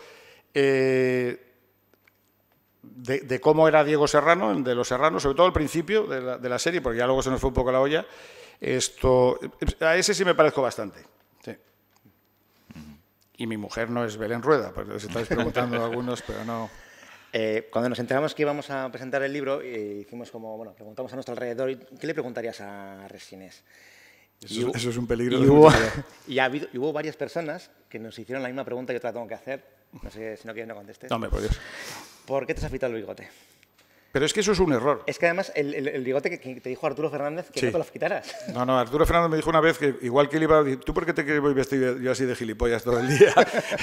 De cómo era Diego Serrano, de Los Serranos, sobre todo al principio de la serie, porque ya luego se nos fue un poco la olla. A ese sí me parezco bastante. Sí. Y mi mujer no es Belén Rueda, porque os estáis preguntando algunos, pero no... Cuando nos enteramos que íbamos a presentar el libro, hicimos como, bueno, preguntamos a nuestro alrededor, ¿qué le preguntarías a Resines? Eso es un peligro. Y hubo varias personas que nos hicieron la misma pregunta que yo te la tengo que hacer. No sé si no quieres no contestes. No, por Dios. ¿Por qué te has afeitado el bigote? Pero es que eso es un error. Es que además el bigote que te dijo Arturo Fernández que Sí. no te lo afeitaras. No, Arturo Fernández me dijo una vez que igual que él iba, ¿tú por qué te voy vestido yo así de gilipollas todo el día?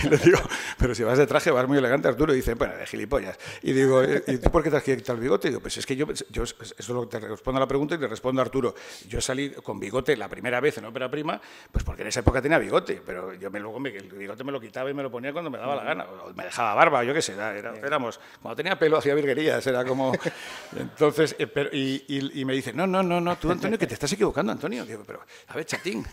Y le digo, pero si vas de traje vas muy elegante, Arturo. Y dice, bueno, de gilipollas. Y digo, ¿y tú por qué te has quitado el bigote? Y digo, pues es que yo eso es lo que te respondo a la pregunta y le respondo a Arturo. Yo salí con bigote la primera vez en Ópera Prima, pues porque en esa época tenía bigote, pero yo el bigote me lo quitaba y me lo ponía cuando me daba la gana. O me dejaba barba, yo qué sé, éramos, cuando tenía pelo hacía virguerías, era como... Entonces, y me dice, no, tú, Antonio, que te estás equivocando, Antonio. Digo, pero, a ver, chatín,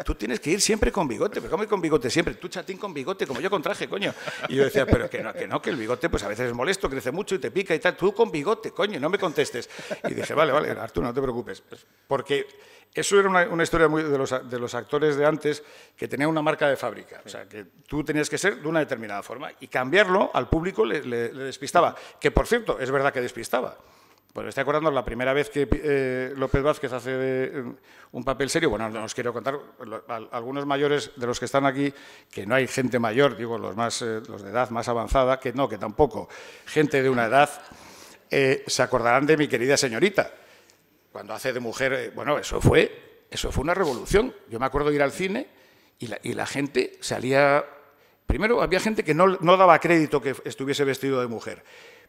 tú tienes que ir siempre con bigote. ¿Pero cómo ir con bigote siempre? Tú, chatín, con bigote, como yo con traje, coño. Y yo decía, pero que el bigote pues a veces es molesto, crece mucho y te pica y tal. Tú con bigote, coño, no me contestes. Y dije, vale, Arturo, no te preocupes. Porque eso era una historia muy de los actores de antes que tenían una marca de fábrica. O sea, que tú tenías que ser de una determinada forma y cambiarlo al público le despistaba. Que, por cierto, es verdad que despistaba. Pues me estoy acordando la primera vez que López Vázquez hace un papel serio. Bueno, no os quiero contar, algunos mayores de los que están aquí, que no hay gente mayor, digo, los de edad más avanzada, que no, que tampoco, gente de una edad, se acordarán de Mi querida señorita. Cuando hace de mujer, bueno, eso fue una revolución. Yo me acuerdo de ir al cine y la gente salía primero había gente que no daba crédito que estuviese vestido de mujer,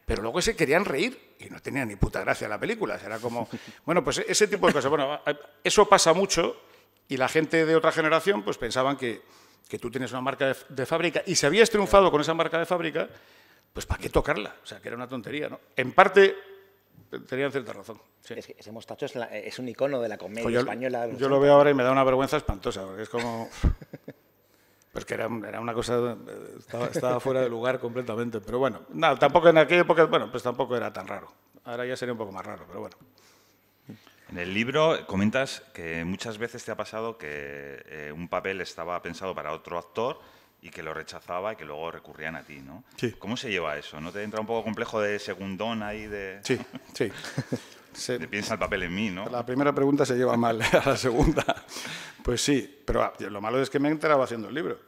pero luego se querían reír y no tenía ni puta gracia la película. Era como, bueno, pues ese tipo de cosas. Bueno, eso pasa mucho y la gente de otra generación pues pensaban que tú tienes una marca de fábrica y si habías triunfado con esa marca de fábrica, pues ¿para qué tocarla? O sea, que era una tontería, ¿no? En parte tenían cierta razón. Sí. Es que ese mostacho es un icono de la comedia española. Yo lo veo ahora y me da una vergüenza espantosa, porque es como... Pues que era una cosa... Estaba fuera de lugar completamente, pero bueno. No, tampoco en aquella época, bueno, pues tampoco era tan raro. Ahora ya sería un poco más raro, pero bueno. En el libro comentas que muchas veces te ha pasado que un papel estaba pensado para otro actor y que lo rechazaba y que luego recurrían a ti, ¿no? Sí. ¿Cómo se lleva eso? ¿No te entra un poco complejo de segundón ahí de...? Sí, sí. Te piensa el papel en mí, ¿no? La primera pregunta se lleva mal, a la segunda. Pues sí, pero lo malo es que me he enterado haciendo el libro.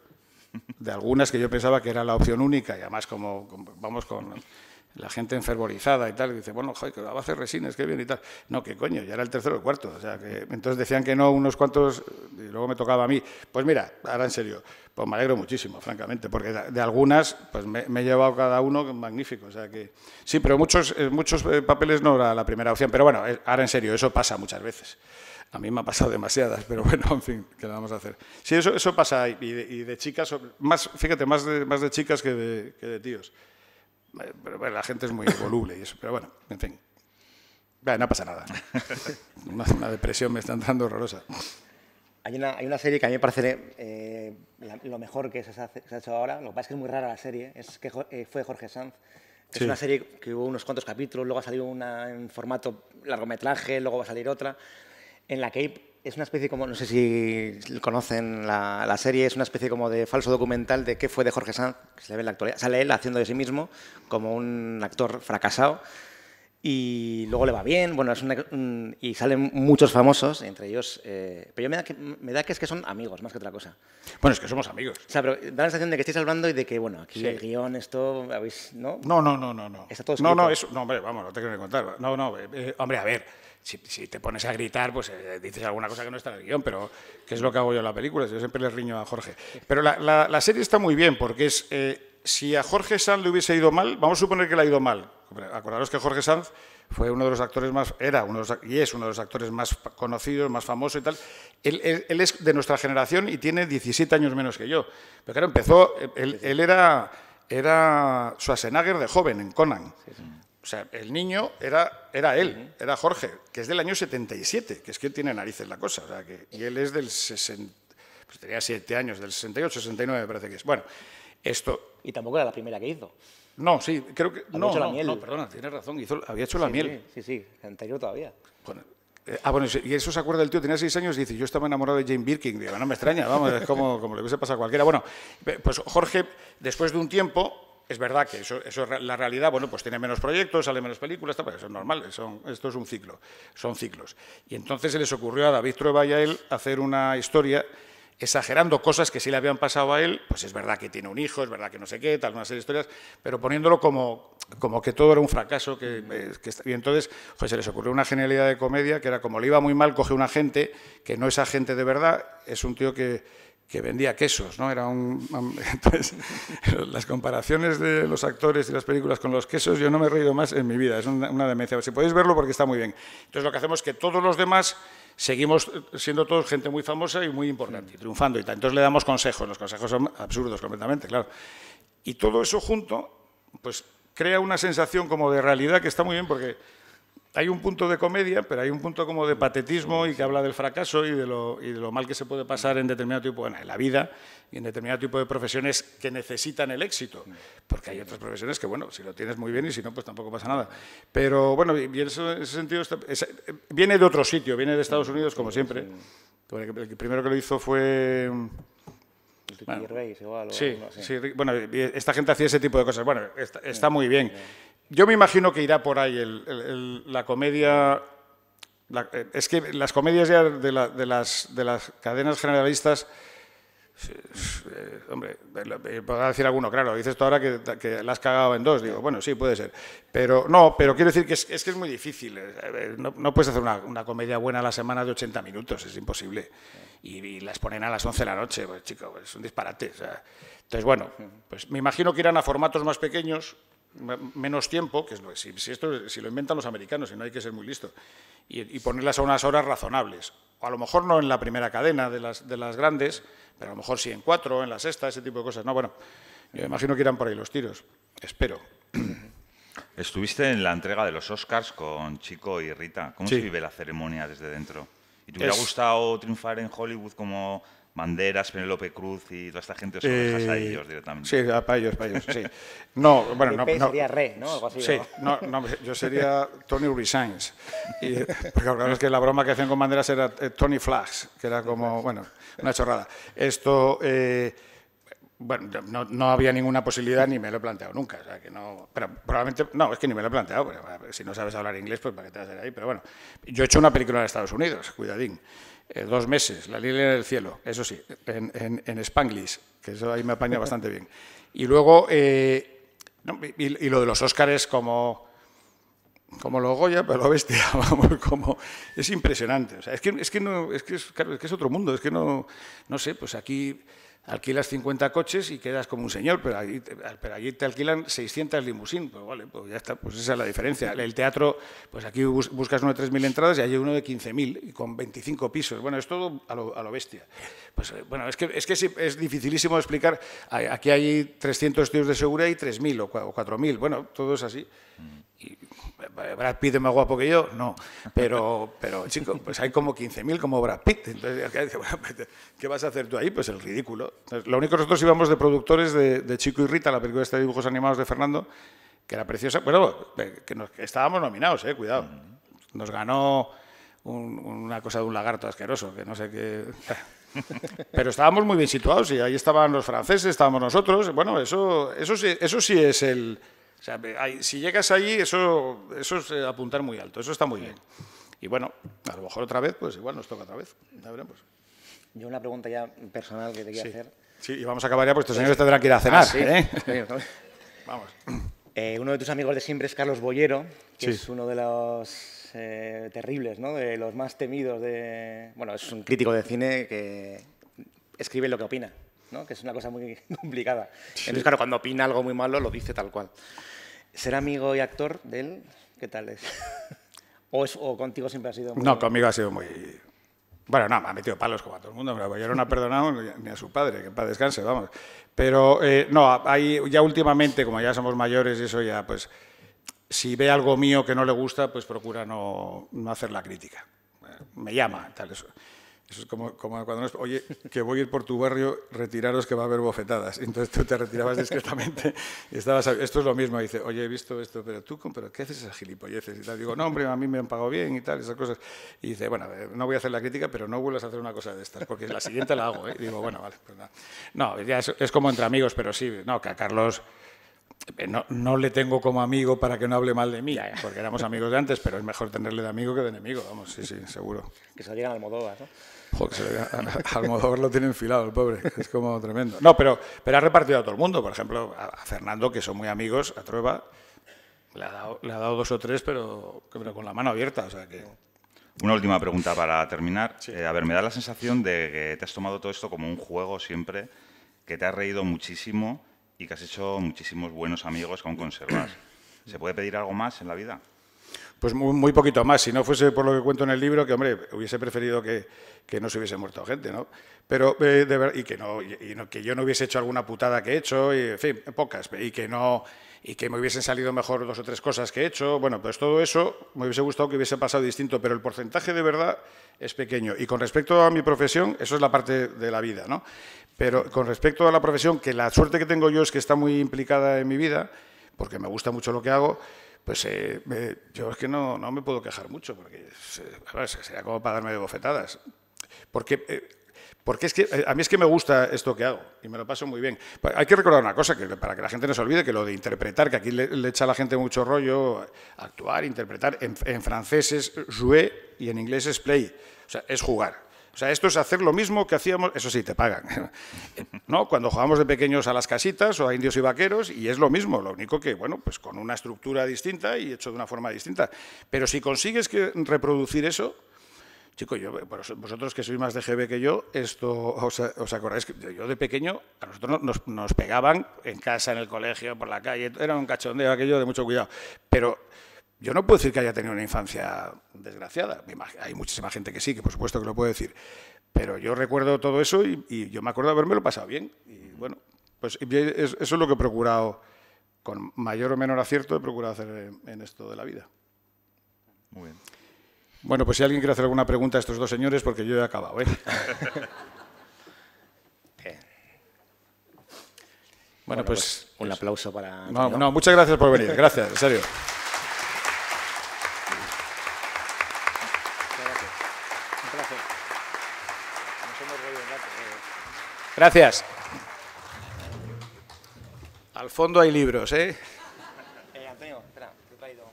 De algunas que yo pensaba que era la opción única y además vamos con la gente enfervorizada y tal, y dice, bueno, joder, que va a hacer Resines, qué bien y tal. No, qué coño, ya era el tercero o el cuarto. O sea, que entonces decían que no unos cuantos y luego me tocaba a mí. Pues mira, ahora en serio, pues me alegro muchísimo, francamente, porque de algunas pues me he llevado cada uno magnífico. O sea que sí, pero muchos papeles no era la primera opción. Pero bueno, ahora en serio, eso pasa muchas veces. A mí me ha pasado demasiadas, pero bueno, en fin, ¿qué le vamos a hacer? Sí, eso pasa, y de chicas, fíjate, más de chicas que de tíos. Pero bueno, la gente es muy voluble y eso, pero bueno, en fin. No pasa nada. Una depresión me está entrando horrorosa. Hay una serie que a mí me parece lo mejor que se ha hecho ahora. Lo que pasa es que es muy rara la serie. Fue Jorge Sanz. Es una serie que hubo unos cuantos capítulos, luego ha salido una en formato largometraje, luego va a salir otra, en la que es una especie como, no sé si conocen la serie, es una especie como de falso documental de qué fue de Jorge Sanz, que se le ve en la actualidad. Sale él haciendo de sí mismo como un actor fracasado y luego le va bien, bueno, y salen muchos famosos, entre ellos, pero me da que es que son amigos más que otra cosa. Bueno, es que somos amigos. O sea, pero da la sensación de que estáis hablando y de que, bueno, aquí el guión, esto, ¿habéis, no? No. Está todo escrito. No, hombre, vamos, no te quiero ni contar. No, hombre, a ver. Si te pones a gritar, pues dices alguna cosa que no está en el guión, pero ¿qué es lo que hago yo en la película? Yo siempre le riño a Jorge. Pero la serie está muy bien, porque es si a Jorge Sanz le hubiese ido mal, vamos a suponer que le ha ido mal. Acordaros que Jorge Sanz fue uno de los actores es uno de los actores más conocidos, más famosos y tal. Él es de nuestra generación y tiene 17 años menos que yo. Pero claro, empezó, él era Schwarzenegger de joven en Conan. Sí. O sea, el niño era él, era Jorge, que es del año 77, que es que tiene narices la cosa. O sea, y él es del 60, pues tenía 7 años, del 68, 69 me parece que es. Bueno, esto... Y tampoco era la primera que hizo. No, sí, creo que... No, perdona, tienes razón, había hecho la miel. Sí, anterior todavía. Bueno, bueno, y eso se acuerda el tío, tenía 6 años y dice, yo estaba enamorado de Jane Birkin. Digo, no me extraña, vamos, es como le hubiese pasado a cualquiera. Bueno, pues Jorge, después de un tiempo... Es verdad que eso es la realidad, bueno, pues tiene menos proyectos, sale menos películas, pero eso es normal, esto es un ciclo, son ciclos. Y entonces se les ocurrió a David Trueba y a él hacer una historia exagerando cosas que sí le habían pasado a él, pues es verdad que tiene un hijo, es verdad que no sé qué, tal, una serie de historias, pero poniéndolo como que todo era un fracaso, y entonces pues se les ocurrió una genialidad de comedia que era como le iba muy mal, coge un agente que no es agente de verdad, es un tío que vendía quesos, ¿no? Entonces, las comparaciones de los actores y las películas con los quesos, yo no me he reído más en mi vida, es una demencia. Si podéis verlo porque está muy bien. Entonces, lo que hacemos es que todos los demás seguimos siendo todos gente muy famosa y muy importante, y triunfando y tal. Entonces, le damos consejos, los consejos son absurdos completamente, claro. Y todo eso junto, pues, crea una sensación como de realidad que está muy bien porque... Hay un punto de comedia, pero hay un punto como de patetismo y que habla del fracaso y de lo mal que se puede pasar en determinado tipo, en la vida y en determinado tipo de profesiones que necesitan el éxito. Porque hay otras profesiones que, bueno, si lo tienes muy bien y si no, pues tampoco pasa nada. Pero, bueno, y en ese sentido, viene de otro sitio, viene de Estados Unidos, como siempre. El primero que lo hizo fue... Bueno, Reyes, igual, sí, bueno, esta gente hacía ese tipo de cosas. Bueno, está muy bien. Yo me imagino que irá por ahí la comedia... es que las comedias ya de las cadenas generalistas Hombre, podrá decir alguno, claro, dices tú ahora que la has cagado en 2, digo, bueno, sí, puede ser. Pero no, pero quiero decir que es que es muy difícil. No puedes hacer una comedia buena a la semana de 80 minutos, es imposible. Y las ponen a las 11 de la noche, pues chico, es un disparate. O sea. Entonces, bueno, pues me imagino que irán a formatos más pequeños, menos tiempo, que es si lo inventan los americanos, y no hay que ser muy listo, y ponerlas a unas horas razonables. O a lo mejor no en la primera cadena de las grandes, pero a lo mejor sí en 4, en la sexta, ese tipo de cosas. No, bueno, yo imagino que irán por ahí los tiros. Espero. Estuviste en la entrega de los Oscars con Chico y Rita. ¿Cómo se vive la ceremonia desde dentro? ¿Y te hubiera gustado triunfar en Hollywood como Banderas, Penélope Cruz y toda esta gente, o se lo dejas a ellos directamente? Sí, para ellos, sí. No, bueno, no. Sería Re, ¿no? Algo así, sí, no, yo sería Tony Resigns. Porque claro, es que la broma que hacían con Banderas era Tony Flags, que era como, bueno, una chorrada. Esto, bueno, no había ninguna posibilidad ni me lo he planteado nunca. O sea, que no, pero probablemente, no, es que ni me lo he planteado. Pero, si no sabes hablar inglés, pues para qué te vas a hacer ahí. Pero bueno, yo he hecho una película en Estados Unidos, cuidadín. 2 meses, La línea del cielo, eso sí, en Spanglish, que eso ahí me apaña bastante bien. Y luego, y lo de los Óscares como los Goya, pero lo bestia, vamos, es impresionante. O sea, claro, es que es otro mundo, es que no sé, pues aquí alquilas 50 coches y quedas como un señor, pero allí te alquilan 600 limusín, pues vale, pues ya está, pues esa es la diferencia. El teatro, pues aquí buscas uno de 3.000 entradas y hay uno de 15.000 y con 25 pisos. Bueno, es todo a lo bestia. Pues bueno, es que es dificilísimo explicar. Aquí hay 300 tíos de seguridad y 3.000 o 4.000. Bueno, todo es así. Y Brad Pitt es más guapo que yo, no, pero chico, pues hay como 15.000 como Brad Pitt. Entonces, ¿qué vas a hacer tú ahí? Pues el ridículo. Entonces, lo único que nosotros íbamos de productores de Chico y Rita, la película de dibujos animados de Fernando, que era preciosa. Bueno, que estábamos nominados, cuidado. Nos ganó una cosa de un lagarto asqueroso, que no sé qué. Pero estábamos muy bien situados y ahí estaban los franceses, estábamos nosotros. Bueno, eso sí es el. O sea, si llegas allí, eso es apuntar muy alto, eso está muy bien. Y bueno, a lo mejor otra vez, pues igual nos toca otra vez, ya veremos. Yo una pregunta ya personal que te quiero hacer. Sí, y vamos a acabar ya, pues estos señores tendrán que ir a cenar. ¿Sí? Vamos. Uno de tus amigos de siempre es Carlos Bollero, que es uno de los terribles, ¿no? De los más temidos de... Bueno, es un crítico de cine que escribe lo que opina, ¿no? Que es una cosa muy complicada. Sí. Entonces, claro, cuando opina algo muy malo, lo dice tal cual. ¿Ser amigo y actor de él, qué tal es? ¿O contigo siempre ha sido muy...? No, conmigo ha sido muy... Bueno, no, me ha metido palos como a todo el mundo, pero yo no ha perdonado ni a su padre, que en paz descanse, vamos. Pero no, hay, ya últimamente, como ya somos mayores y eso ya, pues, si ve algo mío que no le gusta, pues procura no hacer la crítica. Me llama, tal, eso. Eso es como cuando nos... Oye, que voy a ir por tu barrio, retiraros que va a haber bofetadas. Entonces tú te retirabas discretamente y estabas... Esto es lo mismo. Dice, oye, he visto esto, pero tú, ¿pero qué haces esas gilipolleces? Y tal. Digo, no, hombre, a mí me han pagado bien y tal, esas cosas. Y dice, bueno, no voy a hacer la crítica, pero no vuelvas a hacer una cosa de estas, porque la siguiente la hago, ¿eh? Y digo, bueno, vale, pues nada. No, ya es como entre amigos, pero sí, no, que a Carlos... No le tengo como amigo para que no hable mal de mí, porque éramos amigos de antes, pero es mejor tenerle de amigo que de enemigo, vamos, sí, seguro. Que se lo digan al Almodóvar, ¿no? Joder, Almodóvar lo tiene enfilado, el pobre, es como tremendo. No, pero ha repartido a todo el mundo, por ejemplo, a Fernando, que son muy amigos, a Trueba, le ha dado 2 o 3, pero con la mano abierta, o sea que... Una última pregunta para terminar. Sí. A ver, me da la sensación de que te has tomado todo esto como un juego siempre, que te has reído muchísimo y que has hecho muchísimos buenos amigos que aún conservas. ¿Se puede pedir algo más en la vida? Pues muy poquito más. Si no fuese por lo que cuento en el libro, que, hombre, hubiese preferido que no se hubiese muerto gente, ¿no? Pero, y que yo no hubiese hecho alguna putada que he hecho, y, en fin, pocas, y que me hubiesen salido mejor 2 o 3 cosas que he hecho. Bueno, pues todo eso me hubiese gustado que hubiese pasado distinto, pero el porcentaje de verdad es pequeño. Y con respecto a mi profesión, eso es la parte de la vida, ¿no? Pero con respecto a la profesión, que la suerte que tengo yo es que está muy implicada en mi vida, porque me gusta mucho lo que hago, pues yo es que no me puedo quejar mucho, porque sería como para darme de bofetadas. Porque es que a mí es que me gusta esto que hago y me lo paso muy bien. Hay que recordar una cosa, que para que la gente no se olvide, que lo de interpretar, que aquí le echa a la gente mucho rollo, actuar, interpretar, en francés es jouer y en inglés es play, o sea, es jugar. O sea, esto es hacer lo mismo que hacíamos, eso sí, te pagan, ¿no? Cuando jugábamos de pequeños a las casitas o a indios y vaqueros, y es lo mismo, lo único que, bueno, pues con una estructura distinta y hecho de una forma distinta. Pero si consigues reproducir eso, chico, vosotros que sois más de GB que yo, os acordáis que yo de pequeño, a nosotros nos pegaban en casa, en el colegio, por la calle, era un cachondeo aquello de mucho cuidado, pero yo no puedo decir que haya tenido una infancia desgraciada. Hay muchísima gente que sí, que por supuesto que lo puede decir. Pero yo recuerdo todo eso y yo me acuerdo de habérmelo pasado bien. Y bueno, pues eso es lo que he procurado, con mayor o menor acierto, he procurado hacer en esto de la vida. Muy bien. Bueno, pues si alguien quiere hacer alguna pregunta a estos dos señores, porque yo he acabado, ¿eh? Bueno, pues un aplauso para... No, muchas gracias por venir. Gracias, en serio. Gracias. Al fondo hay libros, ¿eh? Antonio, espera, te he traído...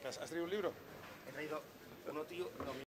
¿Has traído un libro? He traído uno, tío...